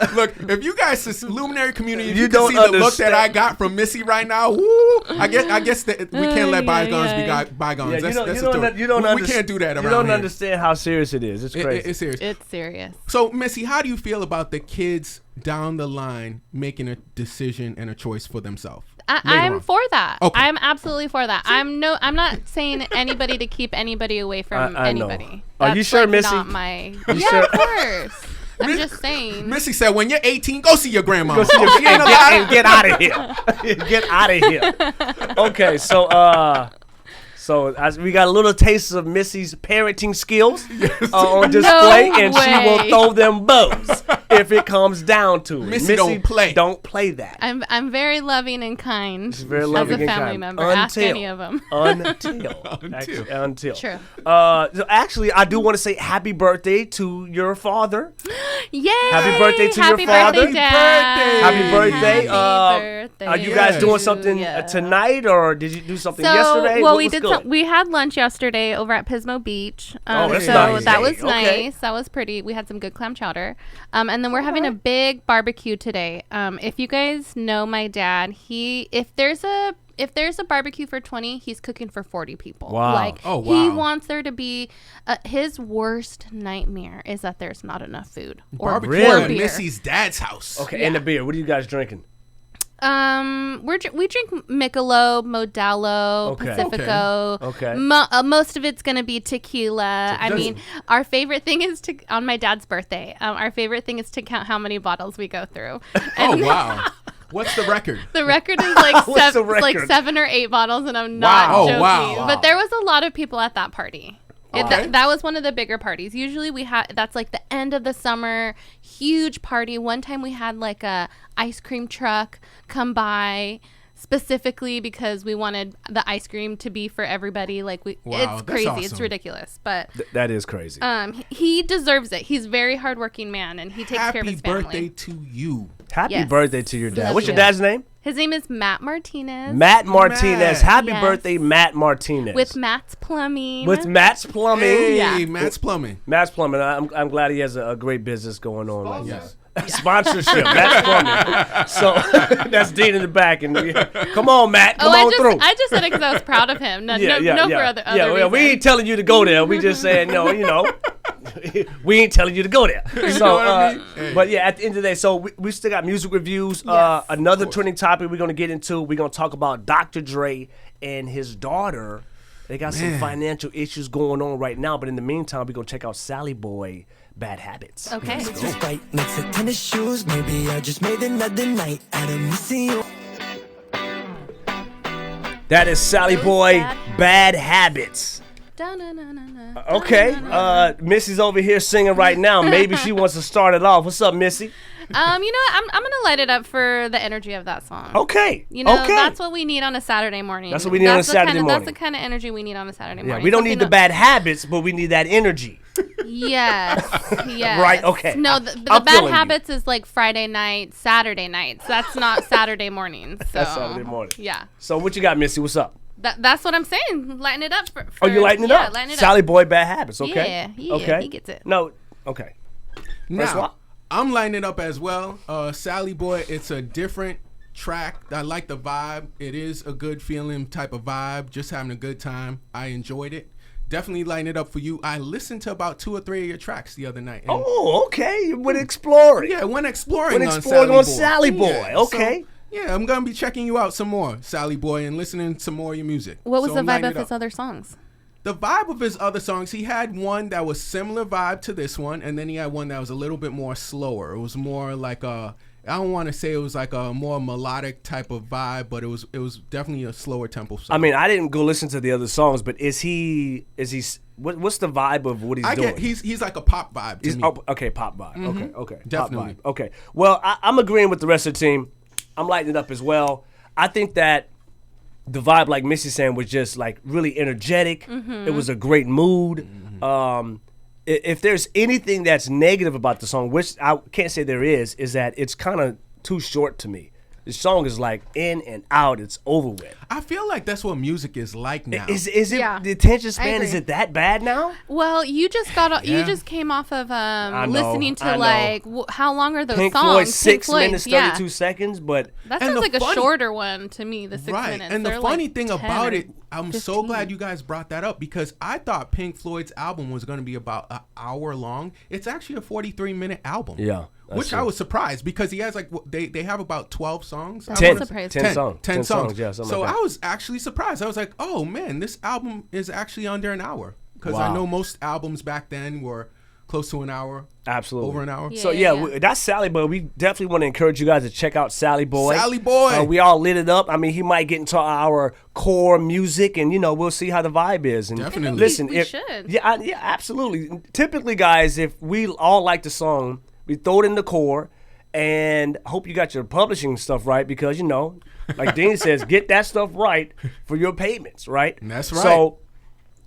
S3: If you guys, Luminary community,
S1: You
S3: you can
S1: don't
S3: see the look
S1: understand.
S3: that I got from Missy right now. Woo! I guess that we can't let bygones be bygones.
S1: Yeah,
S3: We can't do that around
S1: You don't
S3: here.
S1: understand how serious it is. It's crazy.
S3: It's serious.
S2: It's serious.
S3: So, Missy, how do you feel about the kids down the line making a decision and a choice for themselves?
S2: I'm for that.
S3: Okay.
S2: I'm absolutely for that. I'm not saying anybody to keep anybody away from
S1: I know.
S2: anybody.
S1: Are you
S2: That's,
S1: sure,
S2: like,
S1: Missy?
S2: Not my.
S1: You
S2: Yeah,
S1: sure?
S2: of course. I'm just saying.
S3: Missy said, when you're 18, go see your grandma.
S1: Go see your- and get out of here. Get out of here. Okay, so we got a little taste of Missy's parenting skills on display, and she will
S2: way.
S1: throw them bows if it comes down to it.
S3: Missy don't play.
S1: Don't play that.
S2: I'm very loving and kind
S1: very loving
S2: as a
S1: and
S2: family
S1: kind.
S2: member. Ask any of them.
S1: Until.
S2: True.
S1: So actually, I do want to say happy birthday to your father.
S2: Yay!
S1: Happy birthday to
S2: Happy
S1: your father.
S2: Birthday, Dad.
S1: Happy birthday.
S2: Happy birthday.
S1: Are you guys doing something
S2: Yeah.
S1: tonight, or did you do something
S2: So,
S1: yesterday?
S2: well,
S1: What
S2: we
S1: was
S2: did.
S1: good?
S2: We had lunch yesterday over at Pismo Beach.
S1: That's
S2: so
S1: nice.
S2: that was
S1: Okay.
S2: nice. That was pretty. We had some good clam chowder. And then we're having a big barbecue today. If you guys know my dad, if there's a barbecue for 20, he's cooking for 40 people.
S1: Wow.
S2: Like,
S3: Oh,
S2: he
S3: wow.
S2: wants there to be his worst nightmare is that there's not enough food or
S3: Barbecue
S2: or
S3: at
S2: beer.
S3: Missy's dad's house.
S1: Okay, and the beer. What are you guys drinking?
S2: We drink Michelob, Modelo,
S1: Okay.
S2: Pacifico.
S1: Okay.
S2: Most of it's gonna be tequila. I mean, our favorite thing is on my dad's birthday. Our favorite thing is to count how many bottles we go through.
S3: Oh, wow. What's the record?
S2: The record is like
S1: What's the
S2: like
S1: record?
S2: 7 or 8 bottles, and I'm not
S3: Wow. Oh,
S2: joking.
S3: wow.
S2: But there was a lot of people at that party.
S3: Okay.
S2: That was one of the bigger parties. Usually that's like the end of the summer, huge party. One time we had like a ice cream truck come by specifically because we wanted the ice cream to be for everybody. Like
S3: Wow,
S2: it's
S3: that's
S2: crazy.
S3: awesome.
S2: It's ridiculous. But
S1: That is crazy.
S2: he deserves it. He's a very hardworking man, and he takes care of
S3: Happy
S2: his family.
S3: birthday to you.
S1: Happy
S2: yes.
S1: birthday to your dad.
S2: Love
S1: What's your
S2: you.
S1: dad's name?
S2: His name is Matt Martinez.
S1: Matt Martinez.
S3: Matt.
S1: Happy
S2: Yes.
S1: birthday, Matt Martinez.
S2: With Matt's Plumbing.
S1: With Matt's Plumbing.
S3: Hey,
S2: Yeah.
S3: Matt's Plumbing.
S1: Matt's Plumbing. I'm glad he has a great business going on right now.
S3: Yes.
S1: Sponsorship. Matt's Plumbing. So that's Dean in the back. And come on, Matt. Come on through.
S2: I just said it because I was proud of him. No for other
S1: well, we
S2: reasons.
S1: ain't telling you to go there. We just saying, no, we ain't telling you to go there. So,
S3: what I mean? Hey.
S1: but yeah, at the end of the day, so we still got music reviews.
S2: Yes,
S1: Another trending topic we're going to get into. We're going to talk about Dr. Dre and his daughter. They got some financial issues going on right now. But in the meantime, we're going to check out Sally Boy, Bad Habits.
S2: Okay.
S4: Right next to tennis shoes, maybe I just made another night out of missing you.
S1: That is Sally Boy, Bad Habits. Okay, Missy's over here singing right now. Maybe she wants to start it off. What's up, Missy?
S2: You know what? I'm gonna light it up for the energy of that song.
S1: Okay.
S2: You know,
S1: okay.
S2: that's what we need on a Saturday morning.
S1: That's what we need on a Saturday morning.
S2: That's the kind of energy we need on a Saturday morning.
S1: Yeah, we don't need the bad habits, but we need that energy.
S2: Yes. Yes.
S1: Right, okay.
S2: No, the
S1: I'm
S2: bad
S1: feeling you.
S2: habits is like Friday night, Saturday nights. That's not Saturday mornings. So,
S1: That's Saturday morning.
S2: Yeah.
S1: So what you got, Missy? What's up?
S2: That's what I'm saying. Lighten it up for
S1: Oh, you lighting it up?
S2: Lighten it
S1: Sally
S2: up.
S1: Boy, Bad Habits. Okay.
S2: Yeah,
S1: okay.
S2: he gets it.
S1: No. Okay. First
S3: Now,
S1: one?
S3: I'm lighting it up as well. Sally Boy, it's a different track. I like the vibe. It is a good feeling type of vibe. Just having a good time. I enjoyed it. Definitely lighting it up for you. I listened to about 2 or 3 of your tracks the other night. and
S1: Oh, okay. You went exploring.
S3: yeah, went exploring,
S1: Went exploring
S3: on
S1: on
S3: Sally
S1: Sally Boy.
S3: Yeah,
S1: Okay.
S3: so, yeah, I'm going to be checking you out some more, Sally Boy, and listening to more of your music.
S2: What was
S3: So
S2: the
S3: I'm
S2: vibe
S3: lighting
S2: of
S3: it
S2: his
S3: up.
S2: other songs?
S3: The vibe of his other songs, he had one that was similar vibe to this one, and then he had one that was a little bit more slower. It was more like I don't want to say it was like a more melodic type of vibe, but it was definitely a slower tempo song.
S1: I mean, I didn't go listen to the other songs, but is he what's the vibe of what he's doing?
S3: He's like a pop vibe to me.
S1: Okay, pop vibe. Okay.
S3: Definitely.
S1: Pop vibe. Okay. Well, I'm agreeing with the rest of the team. I'm lighting it up as well. I think that the vibe, like Missy's saying, was just like really energetic. It was a great mood. If there's anything that's negative about the song, which I can't say there is that it's kind of too short to me. The song is like in and out. It's over with.
S3: I feel like that's what music is like now.
S1: Is it the attention span? Is
S2: agree.
S1: it that bad now?
S2: Well, you just came off of listening to like how long are those
S1: Pink
S2: songs?
S1: Floyd, 6 minutes 32
S2: yeah.
S1: seconds, but
S2: That sounds like a shorter one to me. The 6
S3: right.
S2: minutes.
S3: And the
S2: They're
S3: funny
S2: like
S3: thing
S2: 10
S3: about
S2: or
S3: it, I'm
S2: 15.
S3: so glad you guys brought that up because I thought Pink Floyd's album was going to be about an hour long. It's actually a 43-minute album.
S1: Yeah.
S3: Which I was surprised because he has like they have about 12 songs.
S1: 10
S3: songs.
S1: 10 songs. Yeah,
S3: so
S1: like that.
S3: I was actually surprised. I was like, oh man, this album is actually under an hour because I know most albums back then were close to an hour.
S1: Absolutely.
S3: Over an hour.
S1: So that's Sally Boy. We definitely want to encourage you guys to check out Sally Boy.
S3: Sally Boy.
S1: We all lit it up. I mean, he might get into our core music, and we'll see how the vibe is. And
S3: definitely.
S1: Listen,
S2: we should.
S1: Yeah, absolutely. Typically, guys, if we all like the song, we throw it in the core. And I hope you got your publishing stuff right because, like Dean says, get that stuff right for your payments, right?
S3: And that's right.
S1: So,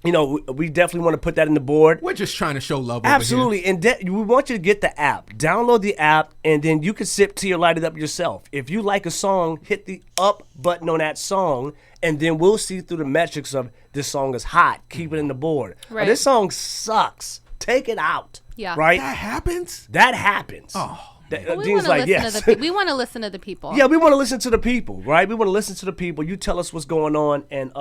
S1: we definitely want to put that in the board.
S3: We're just trying to show love
S1: Absolutely.
S3: over here.
S1: And we want you to get the app. Download the app, and then you can sip till you light it up yourself. If you like a song, hit the up button on that song, and then we'll see through the metrics of this song is hot. Keep it in the board.
S2: Right.
S1: Or this song sucks. Take it out.
S2: Yeah.
S1: Right?
S3: That happens?
S1: That happens.
S3: Oh.
S2: Well,
S1: Dean's like, yes.
S2: we want to listen to the people.
S1: Yeah, we want to listen to the people, right? We want to listen to the people. You tell us what's going on. And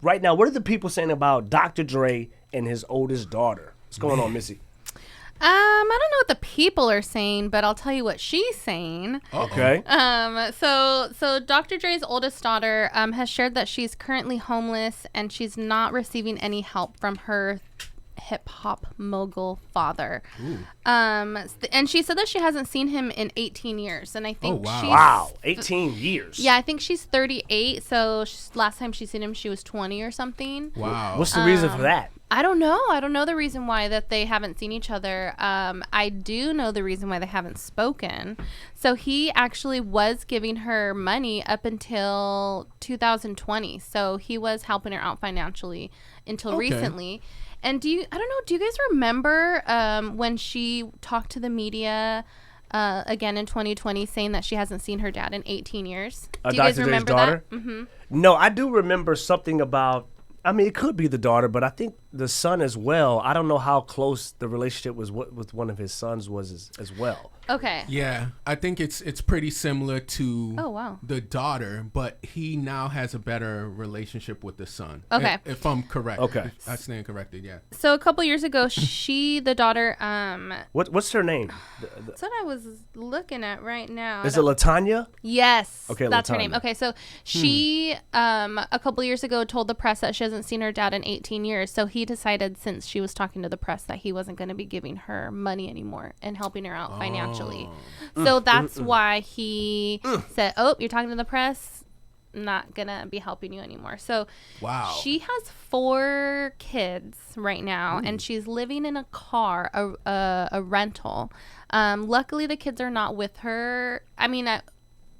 S1: right now, what are the people saying about Dr. Dre and his oldest daughter? What's going on, Missy?
S2: I don't know what the people are saying, but I'll tell you what she's saying.
S1: Okay.
S2: So Dr. Dre's oldest daughter has shared that she's currently homeless and she's not receiving any help from her hip hop mogul father. And she said that she hasn't seen him in 18 years. And I think
S1: Wow, 18 years.
S2: Yeah, I think she's 38. So last time she seen him, she was 20 or something.
S3: Wow.
S1: What's the reason for that?
S2: I don't know. I don't know the reason why that they haven't seen each other. I do know the reason why they haven't spoken. So he actually was giving her money up until 2020. So he was helping her out financially until recently. And do you guys remember when she talked to the media again in 2020 saying that she hasn't seen her dad in 18 years? Do you guys remember that? Mm-hmm.
S1: No, I do remember something about, it could be the daughter, but I think the son as well. I don't know how close the relationship was with one of his sons was as well.
S2: Okay.
S3: Yeah, I think it's pretty similar to
S2: the
S3: daughter, but he now has a better relationship with the son.
S2: Okay.
S3: If I'm correct.
S1: Okay.
S3: I stand corrected, yeah.
S2: So a couple years ago, the daughter...
S1: What's her name?
S2: That's what I was looking at right now.
S1: Is it LaTanya?
S2: Yes.
S1: Okay,
S2: that's her
S1: LaTanya.
S2: name. Okay, so she, a couple years ago, told the press that she hasn't seen her dad in 18 years. So he decided, since she was talking to the press, that he wasn't going to be giving her money anymore and helping her out financially. So that's why he said, "Oh, you're talking to the press. Not gonna be helping you anymore." So she has 4 kids right now, and she's living in a car, a rental. Luckily, the kids are not with her.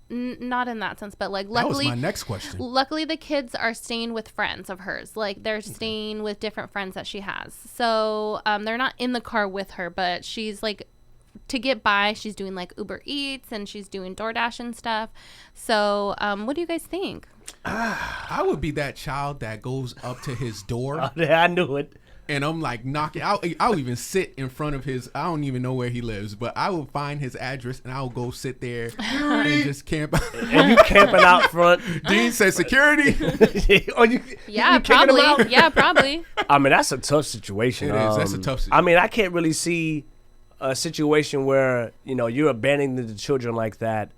S2: Not in that sense, but like luckily,
S3: that was my next question.
S2: Luckily, the kids are staying with friends of hers. Like they're staying with different friends that she has. So they're not in the car with her, but she's like, to get by, she's doing like Uber Eats and she's doing DoorDash and stuff. So what do you guys think?
S3: I would be that child that goes up to his door.
S1: I knew it.
S3: And I'm like knocking. I'll even sit in front of his. I don't even know where he lives, but I will find his address and I'll go sit there and just camp.
S1: And you camping out front.
S3: Dean said security.
S2: Yeah, probably. Yeah, probably.
S1: That's a tough situation.
S3: It is. That's a tough situation.
S1: I can't really see a situation where you're abandoning the children like that.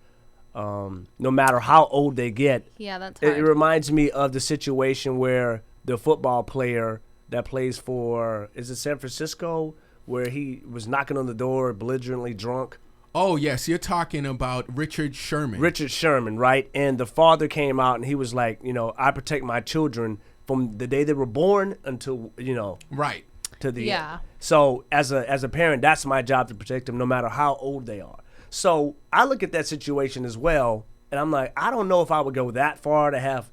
S1: No matter how old they get.
S2: Yeah, that's hard.
S1: It reminds me of the situation where the football player that plays for, is it San Francisco, where he was knocking on the door, belligerently drunk?
S3: Oh, yes. You're talking about Richard Sherman.
S1: Richard Sherman, right? And the father came out and he was like, I protect my children from the day they were born until,
S3: right.
S1: To the end. So as a parent, that's my job to protect them no matter how old they are. So I look at that situation as well, and I'm like, I don't know if I would go that far to have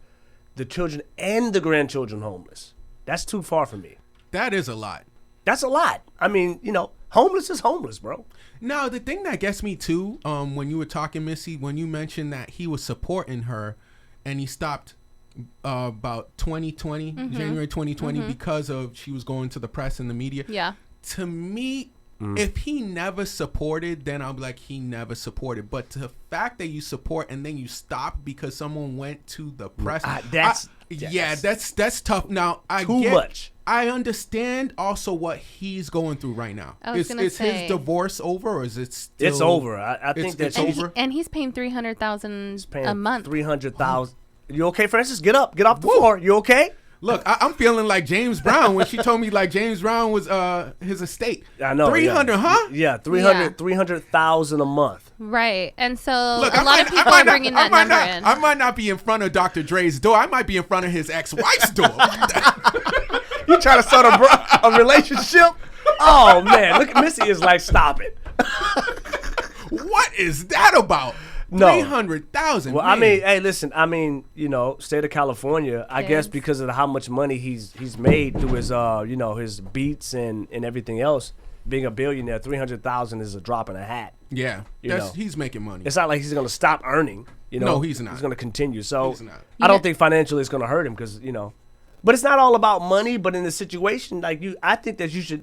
S1: the children and the grandchildren homeless. That's too far for me.
S3: That is a lot.
S1: That's a lot. Homeless is homeless, bro.
S3: Now, the thing that gets me too, when you were talking, Missy, when you mentioned that he was supporting her, and he stopped about 2020, January 2020, because of she was going to the press and the media.
S2: Yeah.
S3: To me, if he never supported, then I'll be like, he never supported. But the fact that you support and then you stop because someone went to the press, that's tough. Now, I understand also what he's going through right now. Is his divorce over, or is it still?
S1: It's over. I think that's over.
S2: And he's paying $300,000 a month.
S1: $300,000. You okay, Francis? Get up. Get off the floor. You okay?
S3: Look, I'm feeling like James Brown when she told me like James Brown was his estate.
S1: I know.
S3: 300, huh?
S1: Yeah, 300,000 a month.
S2: Right. And so
S3: Look,
S2: a lot of people are bringing that number in.
S3: I might not be in front of Dr. Dre's door. I might be in front of his ex-wife's door.
S1: You trying to start a relationship? Oh, man. Look, Missy is like, stop it.
S3: What is that about?
S1: No.
S3: 300,000.
S1: Well, man. I mean, hey, listen. I mean, state of California. I guess because of how much money he's made through his his beats and everything else. Being a billionaire, 300,000 is a drop in a hat.
S3: Yeah, he's making money.
S1: It's not like he's gonna stop earning.
S3: No, he's not.
S1: He's gonna continue. So
S3: he's not.
S1: I don't think financially it's gonna hurt him because But it's not all about money. But in the situation I think that you should,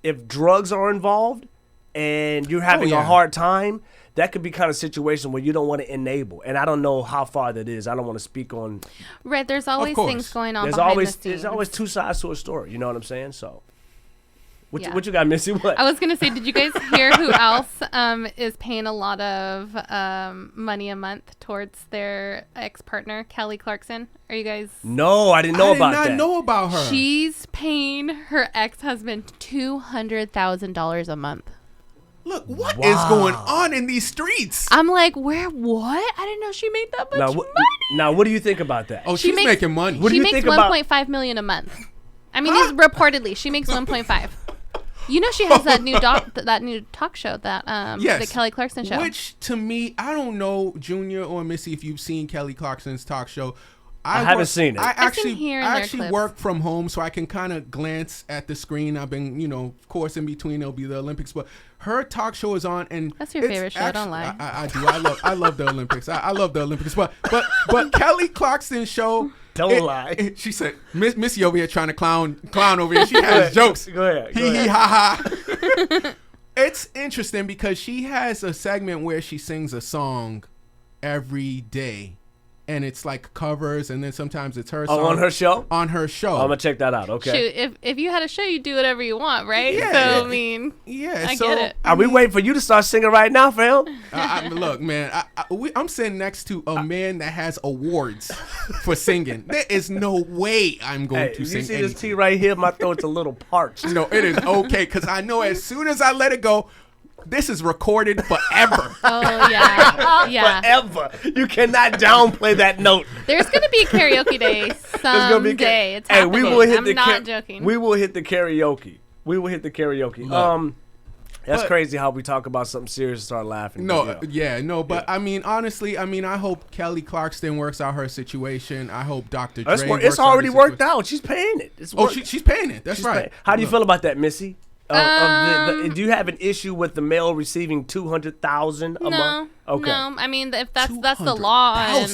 S1: if drugs are involved and you're having a hard time. That could be kind of situation where you don't want to enable. And I don't know how far that is. I don't want to speak on.
S2: Right. There's always things going on behind the scenes.
S1: There's always two sides to a story. You know what I'm saying? So, what you got, Missy? What?
S2: I was going to say, did you guys hear who else is paying a lot of money a month towards their ex-partner, Kelly Clarkson? Are you guys?
S1: No, I didn't know about that.
S3: I did not know about her.
S2: She's paying her ex-husband $200,000 a month.
S3: Look, what is going on in these streets?
S2: I'm like, what? I didn't know she made that much money.
S1: Now, what do you think about that?
S3: Oh, she's making money.
S1: What do
S2: she
S1: you
S2: makes
S1: think about?
S2: $1.5 million a month. I mean, reportedly, she makes 1.5. You know, she has that new talk show that the Kelly Clarkson show.
S3: Which to me, I don't know, Junior or Missy, if you've seen Kelly Clarkson's talk show.
S1: I haven't seen it.
S3: I actually work from home, so I can kind of glance at the screen. I've been, of course, in between there'll be the Olympics, but her talk show is on, and
S2: that's your favorite show. Don't lie.
S3: I do. I love the Olympics. I love the Olympics, but Kelly Clarkson's show.
S1: Don't lie.
S3: She said, Missy over here trying to clown over here. She has jokes.
S1: Go ahead.
S3: Hee ha ha. It's interesting because she has a segment where she sings a song every day. And it's like covers, and then sometimes it's her song.
S1: Oh, on her show?
S3: On her show.
S1: I'm going to check that out. Okay.
S2: Shoot, if you had a show, you'd do whatever you want, right?
S3: Yeah.
S2: So, I mean, I get it.
S1: Are we waiting for you to start singing right now, fam?
S3: Look, man, I'm sitting next to a man that has awards for singing. There is no way I'm going to sing anything.
S1: You see this tea right here? My throat's a little parched.
S3: No, it is okay, because I know as soon as I let it go, this is recorded forever.
S2: Oh, yeah.
S1: Forever. You cannot downplay that note.
S2: There's going to be a karaoke day someday. It's happening. I'm not joking.
S1: We will hit the karaoke. That's crazy how we talk about something serious and start laughing.
S3: But I mean, honestly, I hope Kelly Clarkson works out her situation. I hope Dr. Dre
S1: It's already worked out. She's paying it.
S3: She's paying it. That's right.
S1: How do you feel about that, Missy? Do you have an issue with the male receiving $200,000 a month? Okay.
S2: No, I mean if that's the law,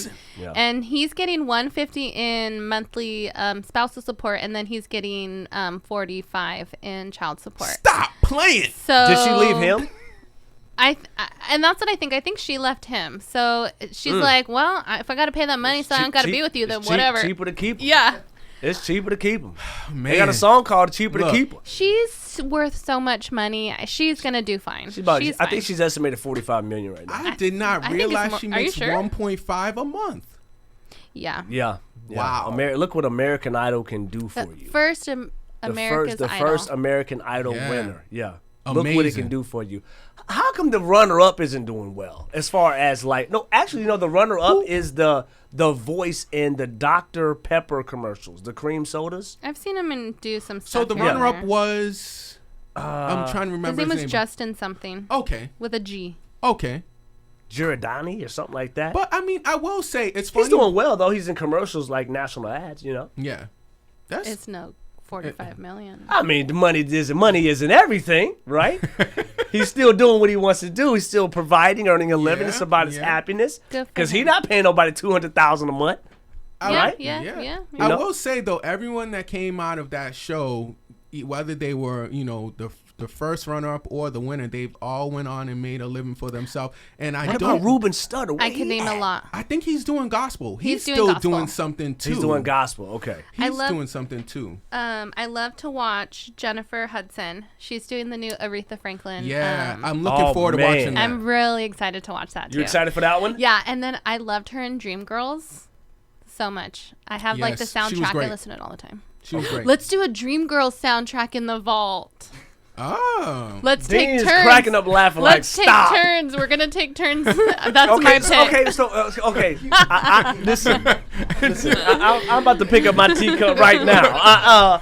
S2: and he's getting $150 in monthly spousal support, and then he's getting $45 in child support.
S3: Stop playing.
S2: So
S1: did she leave him?
S2: And that's what I think. I think she left him. So she's like, well, if I got to pay that money, so I don't got to be with you, then whatever.
S1: Cheaper to keep him.
S2: Yeah.
S1: It's cheaper to keep them.
S3: Man.
S1: They got a song called "Cheaper to Keep Them."
S2: She's worth so much money. She's gonna do fine.
S1: I think she's estimated $45 million right now.
S3: I did not realize she makes $1.5 a month.
S2: Yeah.
S3: Wow.
S1: Look what American Idol can do for you.
S2: First
S1: The first American Idol winner. Yeah.
S3: Amazing.
S1: Look what it can do for you. How come the runner-up isn't doing well? As far as the runner-up is the voice in the Dr. Pepper commercials, the cream sodas.
S2: I've seen him do some stuff.
S3: So the runner-up was, I'm trying to remember
S2: his name was Justin something.
S3: Okay.
S2: With a G.
S3: Okay.
S1: Giordani or something like that.
S3: But I mean, I will say it's funny.
S1: He's doing well though. He's in commercials like national ads.
S3: Yeah.
S2: It's no $45 million.
S1: I mean, the money isn't everything, right? He's still doing what he wants to do. He's still providing, earning a living. It's about his happiness. Because he's not paying nobody $200,000 a month. Right?
S2: Yeah.
S3: I will say though, everyone that came out of that show, whether they were, the first runner-up or the winner, they've all went on and made a living for themselves. And
S1: what about Ruben Studdard?
S2: I can name a lot.
S3: I think he's doing gospel. He's
S2: doing
S3: still
S2: gospel.
S3: doing something too.
S1: He's doing gospel. Okay.
S3: He's doing something too.
S2: I love to watch Jennifer Hudson. She's doing the new Aretha Franklin.
S3: Yeah, I'm looking forward to watching that.
S2: I'm really excited to watch that too.
S1: You excited for that one?
S2: Yeah, and then I loved her in Dreamgirls so much. I have like the soundtrack. I listen to it all the time.
S3: She was great.
S2: Let's do a Dreamgirls soundtrack in the vault.
S3: Oh.
S2: Let's
S1: Dean
S2: take turns.
S1: is cracking up laughing
S2: Let's
S1: like, stop.
S2: take turns. We're going to take turns. That's my pick.
S1: Okay. Listen. I'm about to pick up my teacup right now.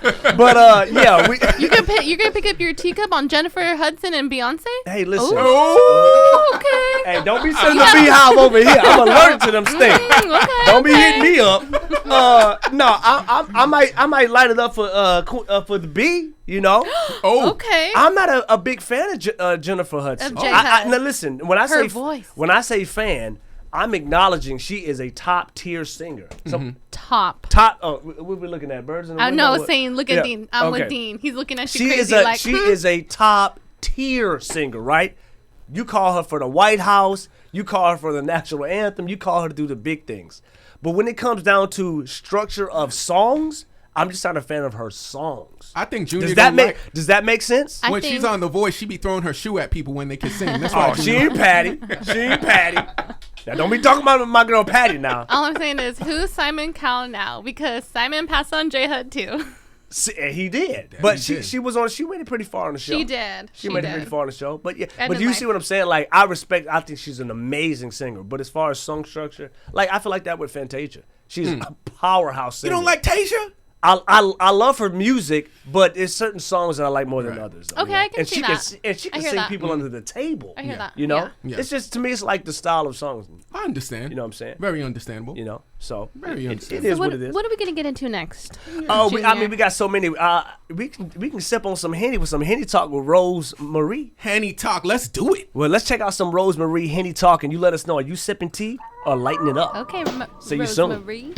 S1: Yeah.
S2: You're gonna pick up your teacup on Jennifer Hudson and Beyonce?
S1: Hey, listen.
S2: Oh, okay.
S1: Hey, don't be sending the beehive over here. I'm allergic to them stinks.
S2: Okay,
S1: Don't be hitting me up. No, I might light it up for the bee.
S3: Oh,
S2: okay.
S1: I'm not a big fan of Jennifer Hudson. Now listen, when I say fan, I'm acknowledging she is a top tier singer. So
S2: Top.
S1: Oh, what we looking at? Birds in the window?
S2: No, saying look at Dean. I'm with Dean. He's looking at you crazy
S1: She is a top tier singer, right? You call her for the White House. You call her for the national anthem. You call her to do the big things. But when it comes down to structure of songs, I'm just not a fan of her songs.
S3: I think Junior
S1: does that make sense?
S3: When she's on The Voice, she be throwing her shoe at people when they can sing. That's why
S1: she ain't Patty. Now don't be talking about my girl Patty now.
S2: All I'm saying is, who's Simon Cowell now? Because Simon passed on J Hud too.
S1: He did, but she was on. She made it pretty far on the show.
S2: She did.
S1: She made it pretty far on the show. But yeah, but you see what I'm saying? Like I think she's an amazing singer. But as far as song structure, like I feel like that with Fantasia. She's a powerhouse singer.
S3: You don't like Tasia?
S1: I love her music, but there's certain songs that I like more than others.
S2: Okay, I can see that.
S1: And she can sing people under the table.
S2: I hear that.
S1: Yeah. It's just, to me, it's like the style of songs.
S3: I understand.
S1: You know what I'm saying?
S3: Very understandable.
S1: So
S3: very understandable.
S1: It is what it is.
S2: What are we gonna get into next?
S1: We got so many. We can sip on some Henny with some Henny Talk with Rose Marie.
S3: Henny Talk, let's do it.
S1: Well, let's check out some Rose Marie Henny Talk, and you let us know, are you sipping tea or lighting it up?
S2: Okay,
S1: See you soon.
S2: Marie.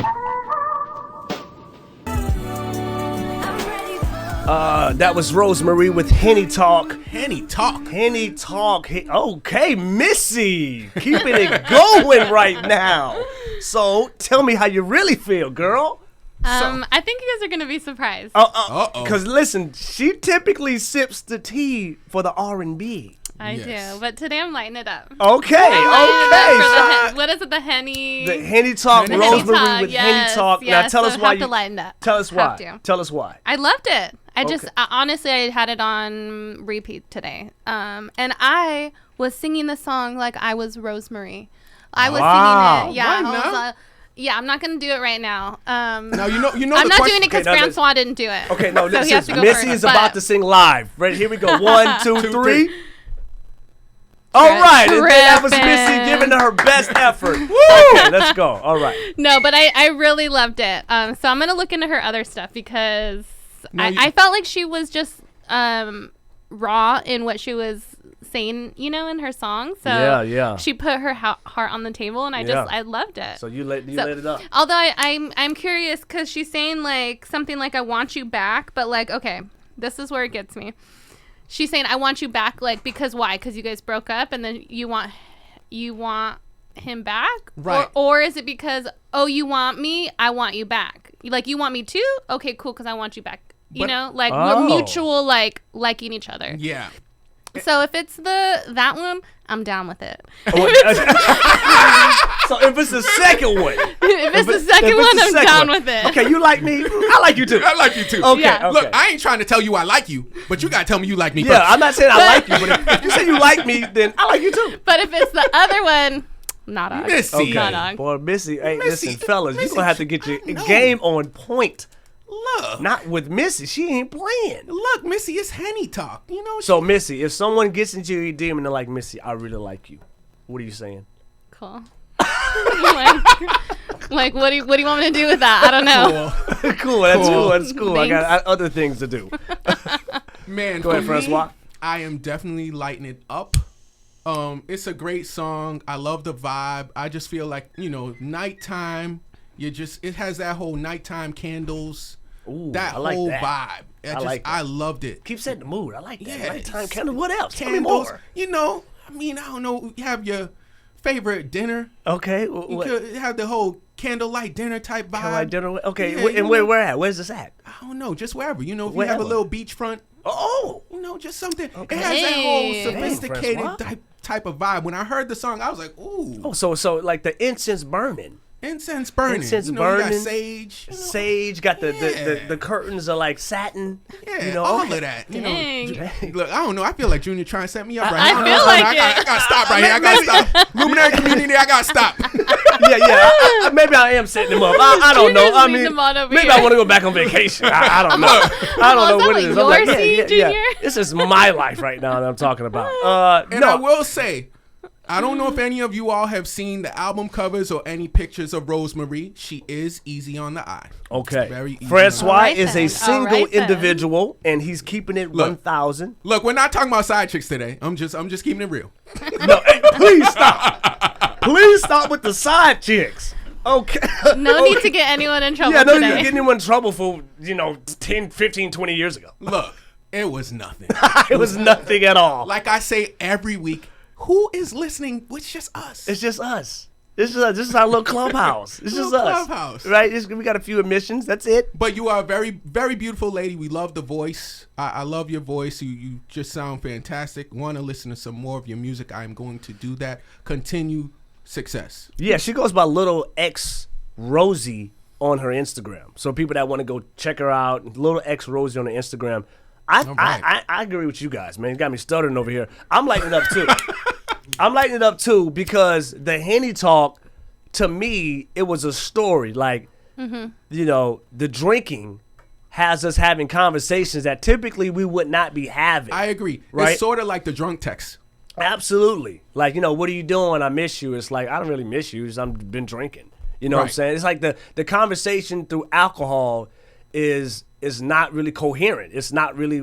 S1: That was Rosemary with Henny Talk.
S3: Henny Talk.
S1: Henny Talk. Okay, Missy. Keeping it going right now. So, tell me how you really feel, girl.
S2: I think you guys are going to be surprised.
S1: Because listen, she typically sips the tea for the R&B.
S2: I do, but today I'm lighting it up.
S1: Okay.
S2: What is it? The Henny.
S1: The Henny Talk, Rosemary with Henny Talk.
S2: Yes,
S1: now tell us why
S2: you have to lighten up.
S1: Tell us why. Tell us why.
S2: I loved it. Honestly, I had it on repeat today. And I was singing the song like I was Rosemary. I was singing it. Yeah. Yeah, I'm not gonna do it right now.
S3: Now you know.
S2: I'm not doing it because Francois didn't do it.
S1: Okay, no,
S2: so
S1: listen. Missy is about to sing live. Right, here we go. 1, 2, 3. All right, and that was Missy giving her best effort. Woo! Okay, let's go. All right.
S2: No, but I really loved it. So I'm gonna look into her other stuff because I felt like she was just raw in what she was saying, in her song. So she put her heart on the table, and I loved it.
S1: So you lit it up.
S2: Although I'm curious because she's saying like something like I want you back, but like okay, this is where it gets me. She's saying I want you back, like because why? Because you guys broke up, and then you want him back,
S3: right?
S2: Or is it because you want me, I want you back? Like you want me too? Okay, cool, because I want you back. We're mutual, like liking each other.
S3: Yeah.
S2: So if it's that one, I'm down with it.
S1: So if it's the second one,
S2: I'm down with it.
S1: Okay, you like me? I like you too.
S3: I like you too.
S1: Okay,
S2: yeah.
S3: Look, I ain't trying to tell you I like you, but you gotta tell me you like me.
S1: Yeah,
S3: first.
S1: I'm not saying I like you, but if you say you like me, then I like you too.
S2: But if it's the other one, not on.
S3: Missy.
S1: Okay.
S2: Not on.
S1: Boy, Missy, hey, listen, fellas, you're gonna have to get your game on point.
S3: Look.
S1: Not with Missy. She ain't playing.
S3: Look, Missy, it's Henny Talk.
S1: So, Missy, if someone gets into your DM and they're like, Missy, I really like you, what are you saying?
S2: Cool. Like what do you want me to do with that? I don't know.
S1: Cool. That's cool. I got other things to do.
S3: Man,
S1: go ahead, Francois.
S3: I am definitely lighting it up. It's a great song. I love the vibe. I just feel like, nighttime. It has that whole nighttime candles.
S1: Ooh,
S3: that whole vibe. I loved it.
S1: Keep setting the mood. I like that.
S3: Yeah,
S1: nighttime candles. What else?
S3: Candles.
S1: Tell me more.
S3: I don't know. You have your favorite dinner.
S1: Okay.
S3: You could have the whole candlelight dinner type vibe.
S1: Candlelight dinner. Okay.
S3: Yeah,
S1: and where at? Where's this at?
S3: I don't know. Just wherever. If you have a little beachfront.
S1: Oh.
S3: Just something.
S1: Okay.
S3: It has that whole sophisticated type of vibe. When I heard the song, I was like, ooh.
S1: Oh, so like the incense burning.
S3: Incense burning.
S1: You got
S3: sage.
S1: Sage. Got the curtains are like satin.
S3: Yeah, all of that. Look, I don't know. I feel like Junior trying to set me up right now. I gotta stop right here. I gotta stop. Luminary community. I gotta stop.
S1: Yeah. Maybe I am setting him up. I don't know. I mean, maybe I want to go back on vacation. I don't know. I don't know what it is. I'm like,
S2: Junior?
S1: This is my life right now that I'm talking about.
S3: I will say, I don't know if any of you all have seen the album covers or any pictures of Rosemary. She is easy on the eye.
S1: Okay.
S3: Very easy.
S1: Francois is a single individual, and he's keeping it 1,000.
S3: Look, we're not talking about side chicks today. I'm just keeping it real.
S1: No, please stop. Please stop with the side chicks. Okay.
S2: No need to get anyone in trouble
S1: today.
S2: today.
S1: Need to get anyone in trouble for, 10, 15, 20 years ago.
S3: Look, it was nothing.
S1: It was nothing at all.
S3: Like I say every week, who is listening? It's just us.
S1: It's just us. This is our little clubhouse. It's just us.
S3: Clubhouse.
S1: Right? We got a few admissions. That's it.
S3: But you are a very, very beautiful lady. We love the voice. I love your voice. You just sound fantastic. Want to listen to some more of your music? I am going to do that. Continue success.
S1: Yeah, she goes by Little X Rosie on her Instagram. So people that want to go check her out, Little X Rosie on her Instagram. I agree with you guys, man. You got me stuttering over here. I'm lighting it up too. I'm lighting it up too because the Henny Talk, to me, it was a story. Like, the drinking has us having conversations that typically we would not be having.
S3: I agree.
S1: Right?
S3: It's sort of like the drunk text.
S1: Absolutely. Like, what are you doing? I miss you. It's like, I don't really miss you. I've been drinking. You know what I'm saying? It's like the conversation through alcohol is not really coherent. It's not really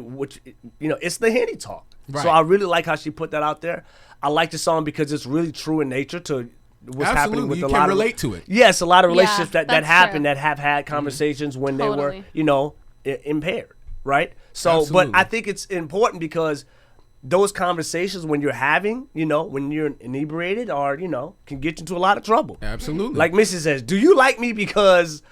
S1: it's the Henny Talk. Right. So I really like how she put that out there. I like the song because it's really true in nature to what's happening with
S3: you
S1: a
S3: can
S1: lot
S3: relate
S1: of
S3: to it.
S1: Yes, a lot of relationships that happen
S2: true.
S1: that have had conversations when they were, impaired, right? So,
S3: Absolutely.
S1: but I think it's important because those conversations when you're having, when you're inebriated or, can get you into a lot of trouble.
S3: Absolutely.
S1: Like Missy says, do you like me because,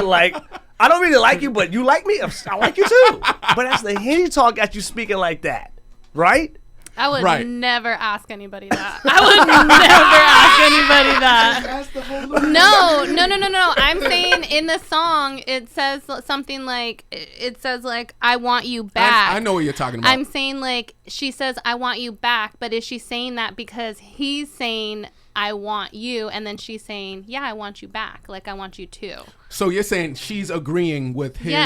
S1: like, I don't really like you, but you like me? I like you too. But that's the Henny Talk got you speaking like that, right?
S2: I would never ask anybody that. I would never ask anybody that. No. I'm saying in the song, it says something like, I want you back.
S3: I know what you're talking about.
S2: I'm saying, like, she says, I want you back, but is she saying that because he's saying, I want you, and then she's saying, yeah, I want you back. Like, I want you too.
S3: So you're saying she's agreeing with his,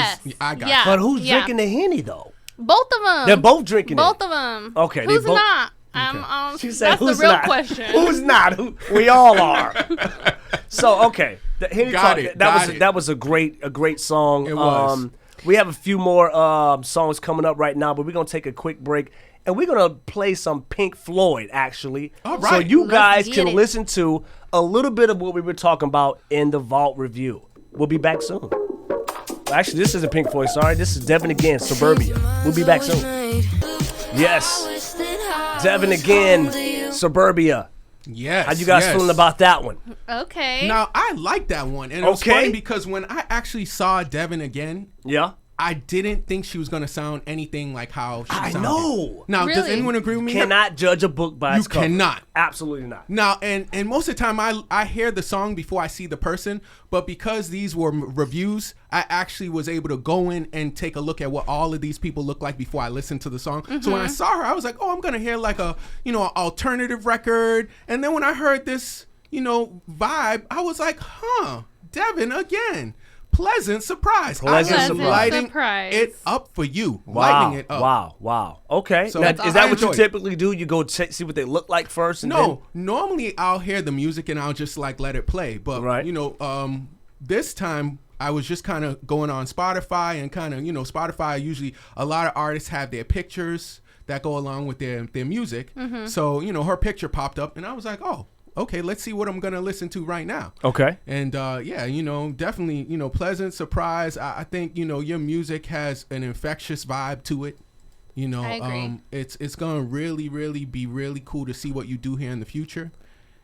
S3: I got you.
S1: But who's drinking the Henny, though?
S2: Both of them.
S1: They're both drinking it.
S2: Both of them.
S1: Okay.
S2: Who's not?
S1: She said,
S2: that's
S1: who's
S2: the real
S1: not?
S2: question.
S1: Who's not? We all are. So, okay. The Henny Talk, that was a great song.
S3: It was.
S1: We have a few more songs coming up right now, but we're going to take a quick break. And we're going to play some Pink Floyd, actually.
S3: All right.
S1: So you guys can
S2: it.
S1: listen to a little bit of what we were talking about in the Vault Review. We'll be back soon. Actually, this isn't Pink Floyd, sorry. This is Devon Again, Suburbia. We'll be back soon. Yes. Devon Again, Suburbia.
S3: Yes.
S1: How you guys feeling about that one?
S2: Okay.
S3: Now, I like that one. And it was funny because when I actually saw Devon Again, I didn't think she was going to sound anything like how she sounded.
S1: I know.
S3: Now, does anyone agree with me?
S1: You cannot judge a book by its cover.
S3: You cannot.
S1: Absolutely not.
S3: Now, and most of the time, I hear the song before I see the person, but because these were reviews, I actually was able to go in and take a look at what all of these people look like before I listened to the song. Mm-hmm. So when I saw her, I was like, oh, I'm going to hear like a, an alternative record. And then when I heard this, vibe, I was like, Devon Again. pleasant surprise.
S1: Pleasant
S3: I am
S1: surprise.
S3: lighting
S2: Surprise.
S3: it up for you.
S1: Wow.
S3: Lighting it up.
S1: Wow. Okay.
S3: So
S1: now,
S3: that's
S1: is that
S3: I
S1: what you
S3: enjoyed.
S1: typically do? You go see what they look like first? And
S3: No, normally I'll hear the music and I'll just like let it play. But
S1: Right.
S3: this time I was just kind of going on Spotify and kind of, Spotify, usually a lot of artists have their pictures that go along with their music.
S2: Mm-hmm.
S3: So, her picture popped up and I was like, oh, okay, let's see what I'm going to listen to right now.
S1: Okay.
S3: And definitely, pleasant surprise. I think, your music has an infectious vibe to it.
S2: I agree.
S3: It's going to really, really be really cool to see what you do here in the future.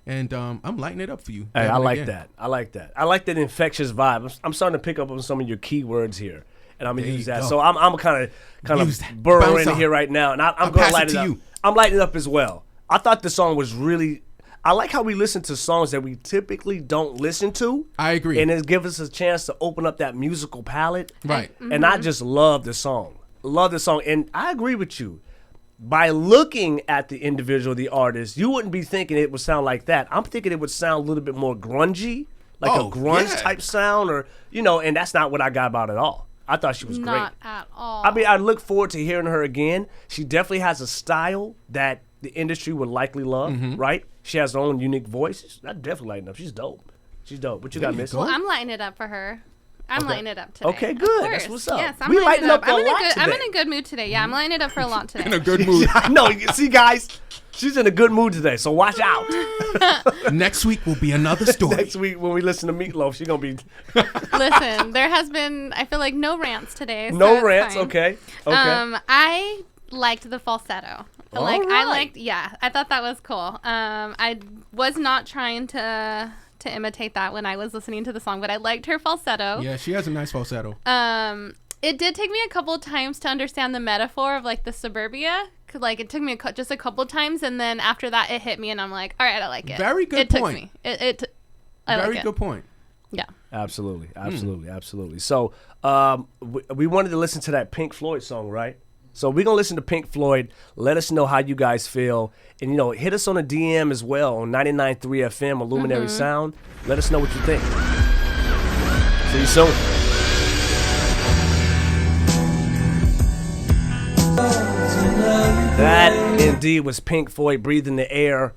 S3: And I'm lighting it up for you.
S1: Hey, I
S3: Devon
S1: like
S3: Again.
S1: that. I like that. I like that infectious vibe. I'm starting to pick up on some of your keywords here, and I'm gonna
S3: There
S1: use
S3: you
S1: that.
S3: go.
S1: So I'm kind
S3: Use
S1: of
S3: that.
S1: burrowing
S3: Bounce
S1: in
S3: on.
S1: here right now, and I'm
S3: I'll
S1: gonna
S3: pass
S1: light
S3: it
S1: it
S3: to
S1: up.
S3: you.
S1: I'm lighting it up as well. I thought the song was really. I like how we listen to songs that we typically don't listen to.
S3: I agree.
S1: And it gives us a chance to open up that musical palette.
S3: Right.
S1: And I just love the song. Love the song. And I agree with you. By looking at the individual, the artist, you wouldn't be thinking it would sound like that. I'm thinking it would sound a little bit more grungy, like a grunge type sound, or, and that's not what I got about it at all. I thought she was great.
S2: Not at all.
S1: I mean, I look forward to hearing her again. She definitely has a style that the industry would likely love, right? She has her own unique voice. I definitely lighting up. She's dope. She's dope. What you got, Miss?
S3: go.
S2: Well, I'm lighting it up for her. I'm lighting it up today.
S1: Okay,
S2: Of
S1: good.
S2: course.
S1: That's what's up.
S2: Yes, I'm
S1: We
S2: lighting
S1: lighting
S2: it
S1: up a lot
S2: I'm in
S1: today.
S2: a good mood today. Yeah, I'm lighting it up for a lot today.
S3: In a good mood.
S1: I know. You see, guys, she's in a good mood today, so watch out.
S3: Next week will be another story.
S1: Next week when we listen to Meatloaf, she's going to be
S2: Listen, there has been, I feel like, no rants today. So
S1: no
S2: it's
S1: rants.
S2: fine.
S1: Okay.
S2: I liked the falsetto.
S1: All
S2: I
S1: right.
S2: I thought that was cool. I was not trying to imitate that when I was listening to the song, but I liked her falsetto.
S3: Yeah, she has a nice falsetto.
S2: It did take me a couple of times to understand the metaphor of like the suburbia. Like it took me just a couple of times, and then after that, it hit me, and I'm like, all right, I like it.
S3: Very good
S2: it
S3: point.
S2: Took me. I
S3: Very
S2: like
S3: good
S2: it.
S3: point.
S2: Yeah.
S1: Absolutely. So we wanted to listen to that Pink Floyd song, right? So we're going to listen to Pink Floyd. Let us know how you guys feel. And, hit us on a DM as well on 99.3 FM or Luminary Sound. Let us know what you think. See you soon. That indeed was Pink Floyd, Breathe in the Air.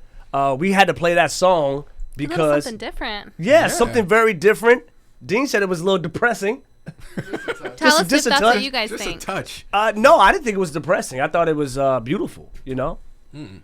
S1: We had to play that song because
S2: something different.
S1: yeah, something very different. Dean said it was a little depressing.
S2: Tell us
S1: just
S2: if
S1: a
S2: that's
S1: touch.
S2: what you guys
S3: Just
S2: think.
S3: a touch.
S1: No, I didn't think it was depressing. I thought it was beautiful.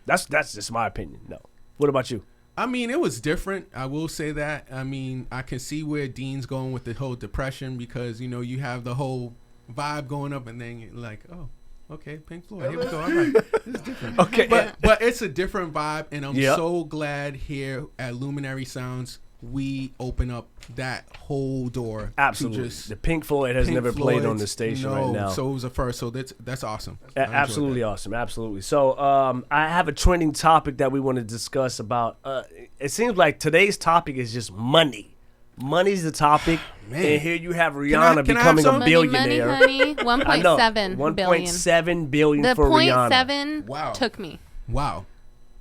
S1: That's just my opinion. No. What about you?
S3: I mean, it was different. I will say that. I mean, I can see where Dean's going with the whole depression because, you have the whole vibe going up and then you're like, oh, okay, Pink Floyd. Here we go. All right. This is different.
S1: Okay.
S3: But it's a different vibe, and I'm
S1: Yep.
S3: so glad here at Luminary Sounds we open up that whole door.
S1: Absolutely.
S3: To just
S1: The Pink Floyd has
S3: Pink
S1: never played on
S3: Floyd's-
S1: the station
S3: no,
S1: right now.
S3: So it was a first. So that's awesome. I enjoyed
S1: Absolutely
S3: that.
S1: awesome. Absolutely. So I have a trending topic that we want to discuss about. It seems like today's topic is just money. Money's the topic.
S3: Man.
S1: And here you have
S3: I-
S1: Rihanna
S3: can I have
S1: becoming
S3: some?
S1: a
S2: Money,
S1: billionaire.
S2: honey.
S1: I know.
S2: 1.7 billion.
S1: 1.7 billion
S2: The
S1: for Rihanna.
S2: 0.7
S3: Wow.
S2: took me.
S3: Wow.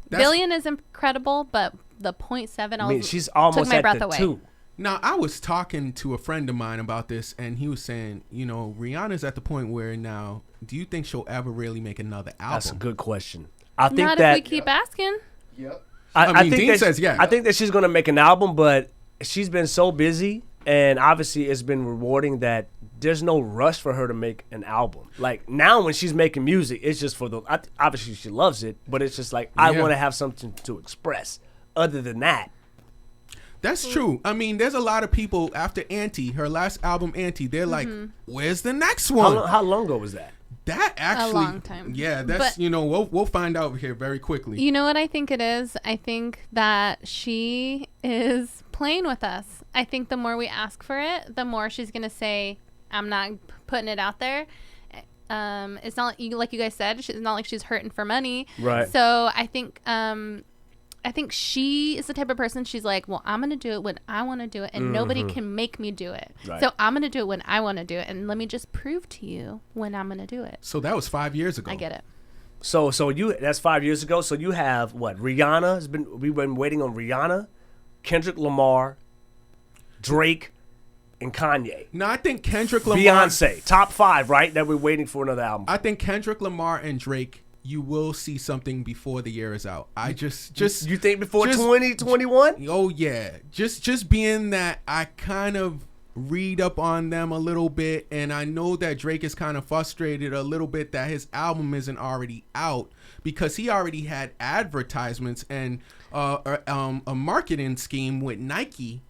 S3: That's-
S2: Billion is incredible, but the 0.7
S1: I mean, she's almost
S2: took my
S1: at
S2: breath
S1: the
S2: away.
S1: 2.
S3: Now, I was talking to a friend of mine about this, and he was saying, Rihanna's at the point where now, do you think she'll ever really make another album?
S1: That's a good question. I think
S2: Not
S1: that
S2: if we keep asking.
S3: I mean,
S1: think
S3: Dean
S1: that
S3: says yeah.
S1: I think that she's going to make an album, but she's been so busy, and obviously it's been rewarding that there's no rush for her to make an album. Like now, when she's making music, it's just for obviously she loves it, but it's just like I
S3: Yeah.
S1: want to have something to express. Other than that,
S3: That's true. I mean, there's a lot of people after Auntie, her last album, Auntie, they're like, where's the next one?
S1: how long ago was that?
S3: That actually,
S2: long time.
S3: Yeah, that's,
S2: But-
S3: we'll find out here very quickly.
S2: You know what I think it is? I think that she is playing with us. I think the more we ask for it, the more she's going to say, I'm not putting it out there. It's not like you guys said, it's not like she's hurting for money.
S1: Right.
S2: So I think she is the type of person, she's like, well, I'm going to do it when I want to do it, and nobody can make me do it.
S1: Right.
S2: So I'm going to do it when I want to do it, and let me just prove to you when I'm going to do it.
S3: So that was 5 years ago.
S2: I get it.
S1: So that's 5 years ago. So you have what? We've been waiting on Rihanna, Kendrick Lamar, Drake, and Kanye.
S3: No, I think Kendrick Lamar.
S1: Beyonce, top 5, right? That we're waiting for another album.
S3: I think Kendrick Lamar and Drake, you will see something before the year is out. I just
S1: you think before 2021?
S3: Oh yeah, just being that I kind of read up on them a little bit, and I know that Drake is kind of frustrated a little bit that his album isn't already out because he already had advertisements and a marketing scheme with Nike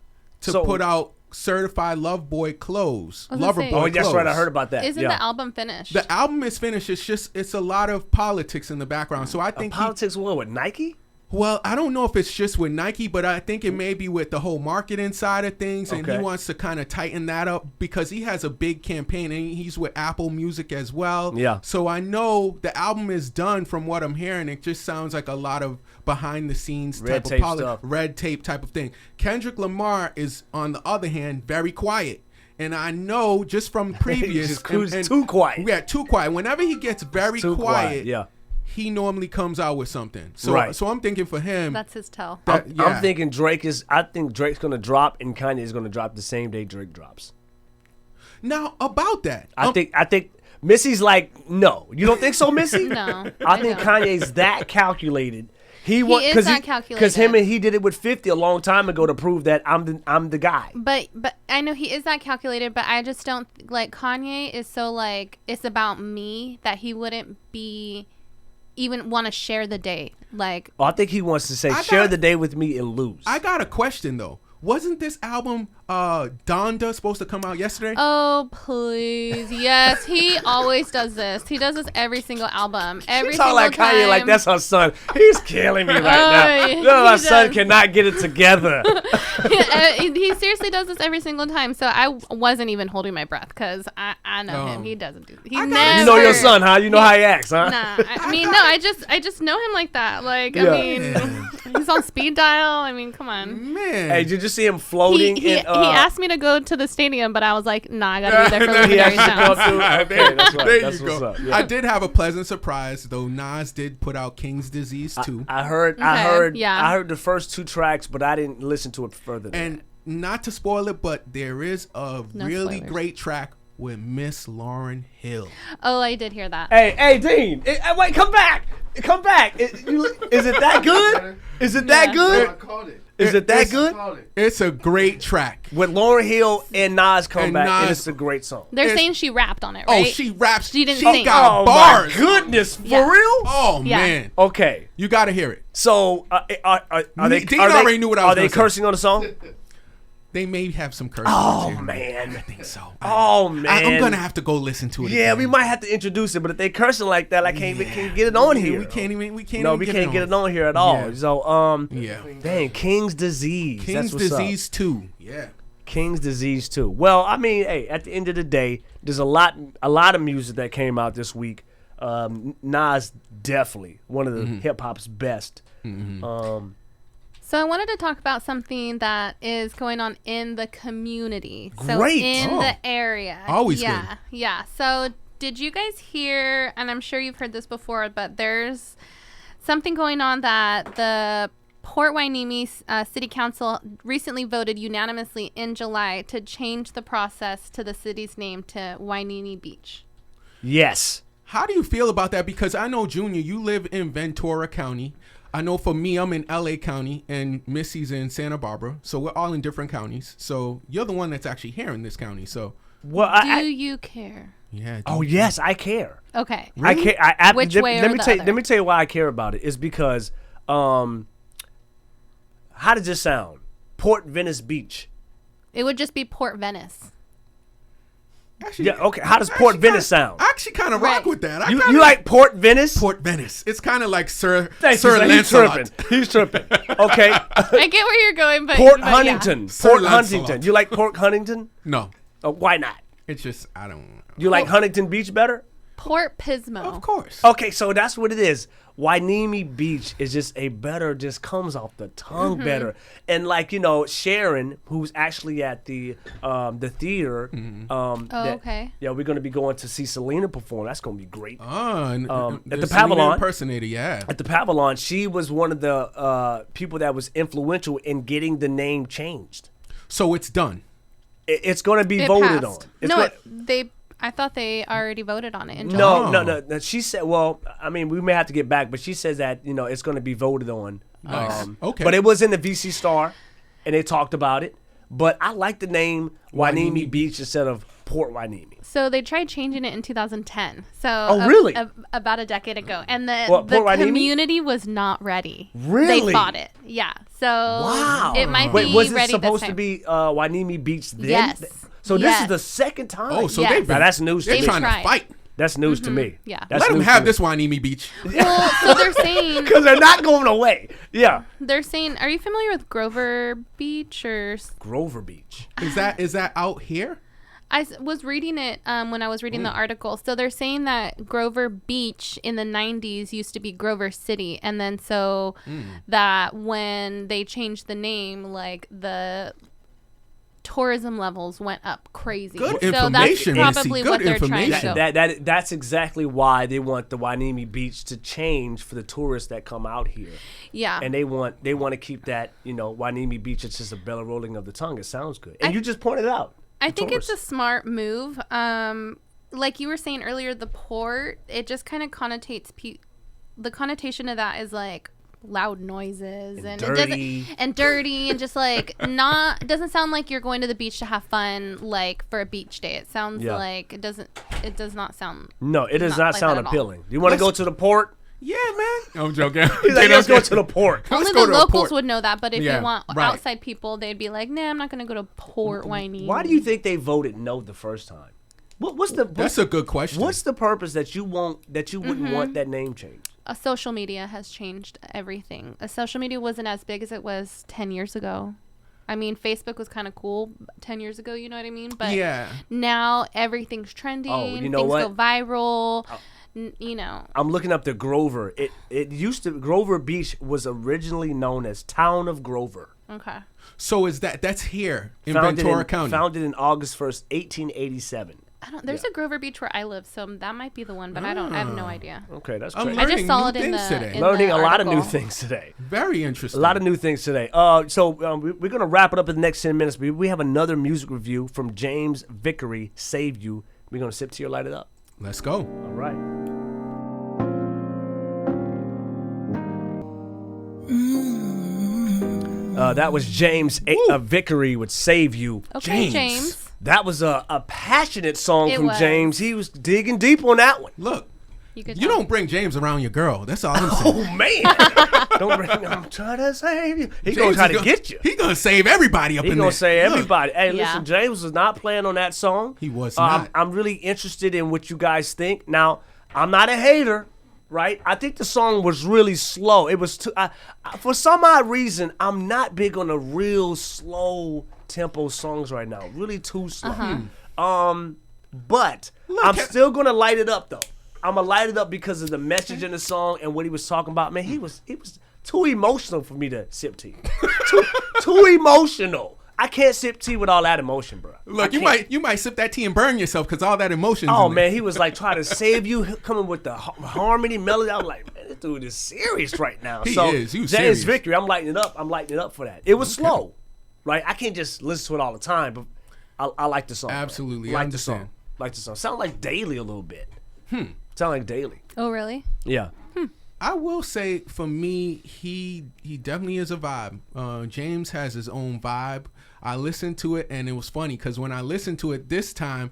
S3: to put out certified love boy clothes. Lover boy clothes.
S1: That's right. I heard about that.
S2: Isn't the album finished?
S3: The album is finished. It's a lot of politics in the background. So I think
S1: politics with Nike?
S3: Well, I don't know if it's just with Nike, but I think it may be with the whole marketing side of things, and he wants to kind of tighten that up because he has a big campaign, and he's with Apple Music as well.
S1: Yeah.
S3: So I know the album is done from what I'm hearing. It just sounds like a lot of behind-the-scenes type of red tape type of thing. Kendrick Lamar is, on the other hand, very quiet. And I know just from previous...
S1: too quiet.
S3: Yeah, too quiet. Whenever he gets very quiet, he normally comes out with something. So I'm thinking for him,
S2: that's his tell.
S1: I'm thinking I think Drake's gonna drop and Kanye is gonna drop the same day Drake drops.
S3: Now about that,
S1: I think Missy's like, no, you don't think so, Missy?
S2: No,
S1: I think Kanye's that calculated.
S2: He is that calculated
S1: because him and he did it with 50 a long time ago to prove that I'm the guy.
S2: But I know he is that calculated, but I just don't like Kanye is so like it's about me that he wouldn't be. Even want to share the day, like.
S1: I think he wants to say, share the day with me and lose.
S3: I got a question though. Wasn't this album Donda supposed to come out yesterday?
S2: Oh please, yes. He always does this. He does this every single album. Every single
S1: like
S2: time.
S1: Kanye, like that's our son. He's killing me right now. No, my son cannot get it together.
S2: He seriously does this every single time. So I wasn't even holding my breath because I know him. He doesn't do. He never.
S1: You know your son, huh? You know how he acts, huh?
S2: Nah, I mean, no. I just know him like that. Like I mean, he's on speed dial. I mean, come on,
S3: man.
S1: Hey, did you see him floating?
S2: He asked me to go to the stadium, but I was like, nah, I gotta be there for Luminary Sounds.
S1: Okay, that's right.
S3: There you go. Yeah. I did have a pleasant surprise though. Nas did put out King's Disease 2.
S1: I heard the first 2 tracks, but I didn't listen to it further than that.
S3: Not to spoil it, but there is a really great track with Miss Lauryn Hill.
S2: Oh, I did hear that.
S1: Hey, Dean, wait, come back. Is it that good? Is it that good?
S3: I called it.
S1: Is it that good?
S3: It's a great track.
S1: With Lauryn Hill and Nas come back, and it's a great song.
S2: They're saying she rapped on it, right?
S3: Oh, she raps.
S2: She didn't sing.
S3: Got bars.
S1: My goodness, for real?
S3: Oh, man.
S1: Okay.
S3: You got to hear it.
S1: So,
S3: Dean already knew what I was
S1: Are they cursing on the song?
S3: They may have some cursing.
S1: Oh, man.
S3: I think so.
S1: Man.
S3: I'm going to have to go listen to it again.
S1: We might have to introduce it, but if they cursing like that, I can't get it on here.
S3: We can't
S1: get it on here at all.
S3: Yeah.
S1: So, dang, King's Disease.
S3: King's Disease 2. Yeah.
S1: King's Disease 2. Well, I mean, hey, at the end of the day, there's a lot of music that came out this week. Nas definitely one of the hip hop's best.
S2: So I wanted to talk about something that is going on in the community. So
S1: Great.
S2: In the area.
S3: Always good.
S2: Yeah. So did you guys hear, and I'm sure you've heard this before, but there's something going on that the Port Hueneme City Council recently voted unanimously in July to change the process to the city's name to Hueneme Beach.
S1: Yes.
S3: How do you feel about that? Because I know, Junior, you live in Ventura County. I know for me, I'm in LA County and Missy's in Santa Barbara. So we're all in different counties. So you're the one that's actually here in this county. So
S2: do you care?
S3: Yeah.
S1: Yes, I care.
S2: Okay.
S3: Really?
S1: I care.
S2: Which way or the other?
S1: Let me tell you why I care about it. Is because how does this sound? Port Venice Beach.
S2: It would just be Port Venice.
S3: Actually,
S1: okay. How does Port Venice sound?
S3: I actually kind of rock with that.
S1: You like Port Venice?
S3: Port Venice. It's kind of like Sir
S1: Lancelot. He's tripping. Okay.
S2: I get where you're going, but
S1: Port Huntington.
S3: Yeah.
S1: Port Huntington. You like Port Huntington?
S3: No.
S1: Why not?
S3: It's just I don't.
S1: You like Huntington Beach better?
S2: Port Pismo.
S3: Of course.
S1: Okay, so that's what it is. Hueneme Beach is just just comes off the tongue better. And Sharon, who's actually at the theater.
S2: Okay.
S1: Yeah, we're going to be going to see Selena perform. That's going to be great.
S3: At
S1: the Pavilion.
S3: Impersonator, yeah.
S1: At the Pavilion, she was one of the people that was influential in getting the name changed.
S3: So it's done.
S1: It's going to be voted
S2: passed.
S1: on. It's
S2: No,
S1: gonna,
S2: I thought they already voted on it in July.
S1: No. She said, well, I mean, we may have to get back, but she says that, it's going to be voted on.
S3: Nice. Okay.
S1: But it was in the VC Star, and they talked about it. But I like the name Hueneme Beach instead of Port Hueneme.
S2: So they tried changing it in 2010. So
S1: really?
S2: About a decade ago, and the community was not ready.
S1: Really?
S2: They fought it. Yeah. So it might
S1: Wait,
S2: be
S1: was it
S2: ready
S1: supposed
S2: this
S1: to
S2: time.
S1: be Hueneme Beach then?
S2: Yes.
S1: So this is the second time.
S3: Oh, so
S2: Yes.
S1: Now, that's news to
S3: they're
S1: me.
S3: trying to fight.
S1: That's news to me.
S2: Yeah.
S1: That's
S3: Let them
S1: news
S3: have
S1: to
S3: this Hueneme Beach.
S2: Well, so they're saying
S1: because they're not going away. Yeah.
S2: they're saying. Are you familiar with Grover Beach or?
S1: Grover Beach.
S3: Is that out here?
S2: I was reading it when I was reading the article. So they're saying that Grover Beach in the 90s used to be Grover City. And then so that when they changed the name, like the tourism levels went up crazy.
S3: Good
S2: so
S3: information,
S2: that's probably
S3: Missy.
S2: what
S3: Good
S2: they're trying to
S3: information.
S2: go.
S1: That's exactly why they want the Hueneme Beach to change for the tourists that come out here.
S2: Yeah.
S1: And they want to keep that, Hueneme Beach. It's just a belly rolling of the tongue. It sounds good. And you just pointed it out.
S2: I think it's a smart move. Like you were saying earlier, the port, it just kind of connotates the connotation of that is like loud noises and
S1: dirty.
S2: And just like doesn't sound like you're going to the beach to have fun, like for a beach day. It sounds like it does not sound.
S1: No, it does not
S2: like
S1: sound
S2: that at all.
S1: appealing. Do you want to go to the port?
S3: Yeah, man. I'm joking.
S1: He's like, let's go to the port.
S2: Only
S3: go
S2: the
S3: to a
S2: locals
S3: port.
S2: would know that, but if
S3: Yeah,
S2: you want
S3: right.
S2: outside people, they'd be like, "Nah, I'm not going to go to Port Hueneme."
S1: Why do you think they voted no the first time?
S3: That's a good question.
S1: What's the purpose that you wouldn't want that name changed?
S2: Social media has changed everything. Social media wasn't as big as it was 10 years ago. I mean, Facebook was kind of cool 10 years ago, you know what I mean? But now everything's trending.
S1: Oh, you know
S2: things
S1: what?
S2: go viral.
S1: I'm looking up the Grover. It used to Grover Beach was originally known as Town of Grover.
S2: Okay.
S3: So that's here in Ventura County.
S1: Founded in August 1st, 1887.
S2: There's a Grover Beach where I live, so that might be the one, but I have no idea.
S1: Okay, that's
S3: I'm
S1: great.
S2: I just saw it
S3: learning
S2: in
S3: new
S2: the
S3: things today.
S1: Learning
S2: the
S1: a lot of new
S2: article.
S1: things today.
S3: Very interesting.
S1: A lot of new things today. So we're going to wrap it up in the next 10 minutes. We have another music review from James Vickery, Save You. We're going to sip to your light it up.
S3: Let's go.
S1: All right. That was James Vickery with Save You.
S2: Okay, James.
S1: That was a passionate song
S2: It
S1: from
S2: was.
S1: James. He was digging deep on that one.
S3: Look,
S2: You
S3: you don't bring James around your girl. That's all I'm saying.
S1: Oh, man. Don't bring him. I'm trying to save you. He going to try to get you.
S3: He going to save everybody up
S1: He
S3: in
S1: gonna
S3: there.
S1: say
S3: Look,
S1: everybody. Hey,
S2: Yeah.
S1: listen, James was not playing on that song.
S3: He was not.
S1: I'm really interested in what you guys think. Now, I'm not a hater, right? I think the song was really slow. It was too. For some odd reason, I'm not big on the real slow tempo songs right now. Really too slow. But I'm still gonna light it up though. I'm gonna light it up because of the message in the song and what he was talking about. Man, he was too emotional for me to sip tea. too emotional. I can't sip tea with all that emotion, bro.
S3: Look, you might sip that tea and burn yourself because all that emotion.
S1: Oh man, he was like trying to save you, coming with the harmony, melody. I was like, man, this dude is serious right now.
S3: He
S1: so
S3: is. He was
S1: James
S3: serious.
S1: Vickery, I'm lighting it up. I'm lighting it up for that. It was slow, right? I can't just listen to it all the time, but I like the song.
S3: Absolutely,
S1: bro.
S3: I
S1: Like the song.
S3: understand.
S1: Like the song. Sound like Daily a little bit. Sound like Daily.
S2: Oh, really?
S1: Yeah.
S3: I will say for me, he definitely is a vibe. James has his own vibe. I listened to it and it was funny because when I listened to it this time,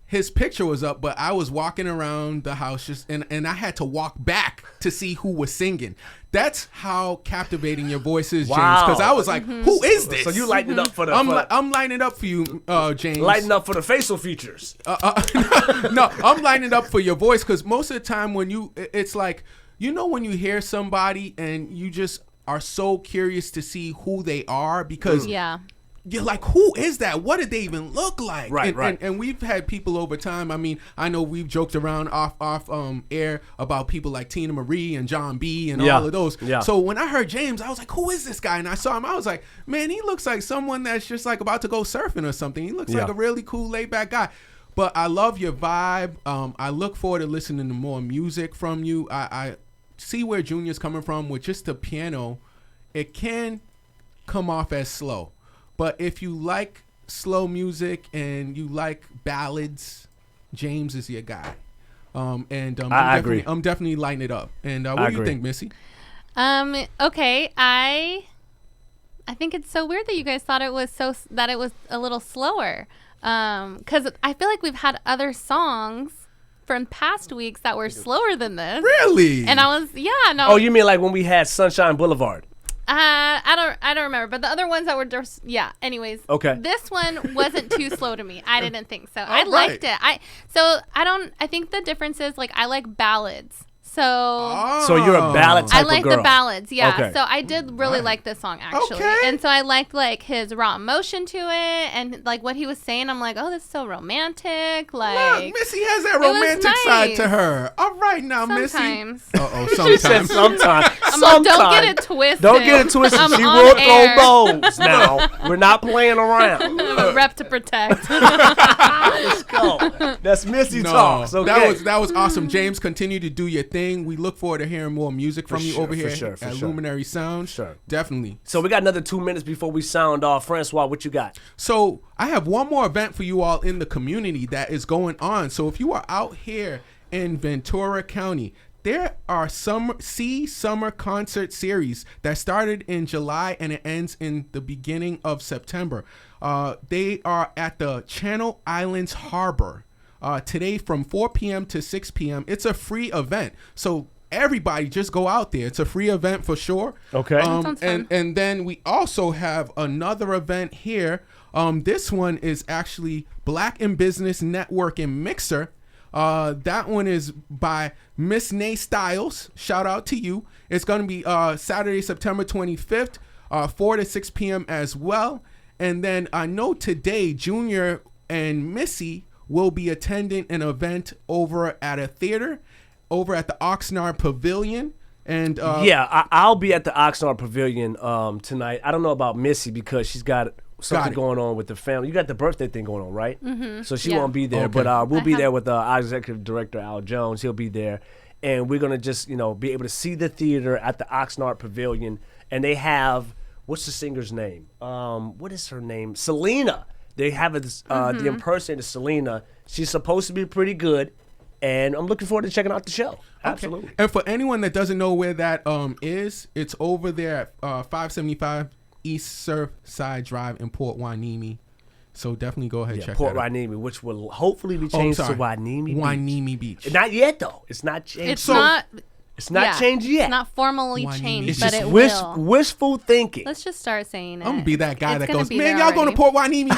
S3: his picture was up, but I was walking around the house just and I had to walk back to see who was singing. That's how captivating your voice is, James.
S1: Wow.
S3: Because I was like, who is this?
S1: So you lighting it up for the.
S3: I'm lining it up for you, James.
S1: lighting up for the facial features.
S3: No, I'm lining it up for your voice because most of the time when it's like, when you hear somebody and you just are so curious to see who they are because you're like, who is that? What did they even look like?
S1: Right, right.
S3: And we've had people over time. I mean, I know we've joked around off air about people like Tina Marie and John B and all of those.
S1: Yeah.
S3: So when I heard James, I was like, who is this guy? And I saw him. I was like, man, he looks like someone that's just like about to go surfing or something. He looks like a really cool, laid back guy. But I love your vibe. I look forward to listening to more music from you. I see where Junior's coming from with just the piano. It can come off as slow. But if you like slow music and you like ballads, James is your guy.
S1: I agree.
S3: I'm definitely lighting it up. And what do you think, Missy?
S2: Okay, I think it's so weird that you guys thought it was a little slower. Because I feel like we've had other songs from past weeks that were slower than this.
S3: Really?
S2: And I was, no.
S1: Oh, you mean like when we had Sunshine Boulevard?
S2: I don't remember, but the other ones that were just, anyways. Okay. This one wasn't too slow to me. I didn't think so. I liked it. I think the difference is like I like ballads. So
S1: you're a ballad type
S2: of girl. I like the ballads, yeah.
S1: Okay.
S2: So I did really like this song actually. Okay. And so I liked like his raw emotion to it and like what he was saying. I'm like, oh, this is so romantic. Like,
S3: look, Missy has that romantic side to her. All right now,
S2: sometimes.
S3: Missy. Sometimes.
S1: She said sometimes.
S2: Don't get it twisted.
S1: Don't get it twisted. She will throw bows now. We're not playing around.
S2: I have a rep to protect.
S1: Let's go. That's Missy talks. Okay.
S3: That was awesome. James, continue to do your thing. We look forward to hearing more music from you over here at Luminary Sounds.
S1: Sure.
S3: Definitely.
S1: So we got another 2 minutes before we sound off. Francois, what you got?
S3: So I have one more event for you all in the community that is going on. So if you are out here in Ventura County, there are summer concert series that started in July and it ends in the beginning of September. They are at the Channel Islands Harbor. Today from 4 p.m. to 6 p.m. It's a free event. So everybody just go out there. It's a free event for sure.
S1: Okay.
S3: And then we also have another event here. This one is actually Black in Business Network and Mixer. That one is by Miss Nay Styles. Shout out to you. It's going to be Saturday, September 25th, 4 to 6 p.m. as well. And then I know today Junior and Missy will be attending an event over at a theater over at the Oxnard Pavilion. And
S1: I'll be at the Oxnard Pavilion tonight. I don't know about Missy because she's got something going on with the family. You got the birthday thing going on, right? Mm-hmm. So she won't be there. Okay. But we'll be there with our executive director, Al Jones. He'll be there. And we're going to just, be able to see the theater at the Oxnard Pavilion. And they have, what's the singer's name? What is her name? Selena. They have the impersonator Selena. She's supposed to be pretty good, and I'm looking forward to checking out the show. Absolutely.
S3: Okay. And for anyone that doesn't know where that is, it's over there at 575 East Surfside Drive in Port Hueneme. So definitely go ahead and check
S1: Port
S3: that out.
S1: Hueneme, which will hopefully be changed to
S3: Hueneme Beach.
S1: Not yet, though. It's not changed. It's not changed yet.
S2: It's not formally changed,
S1: it's
S2: but
S1: just
S2: it will.
S1: wishful thinking.
S2: Let's just start saying it.
S3: I'm going to be that guy that goes, man, y'all going to Port Hueneme?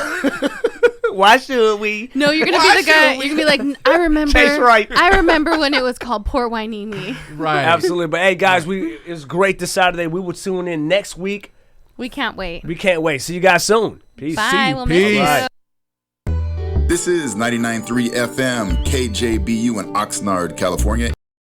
S1: Why should we?
S2: No, you're going to be the guy. You're going to be like, I remember.
S1: Chase right.
S2: I remember when it was called Port Hueneme.
S3: Right.
S1: Absolutely. But, hey, guys, it's great this Saturday. We will tune in next week.
S2: We can't wait.
S1: We can't wait. See you guys soon. Peace.
S2: Bye. We'll miss you.
S5: This is 99.3 FM, KJBU in Oxnard, California.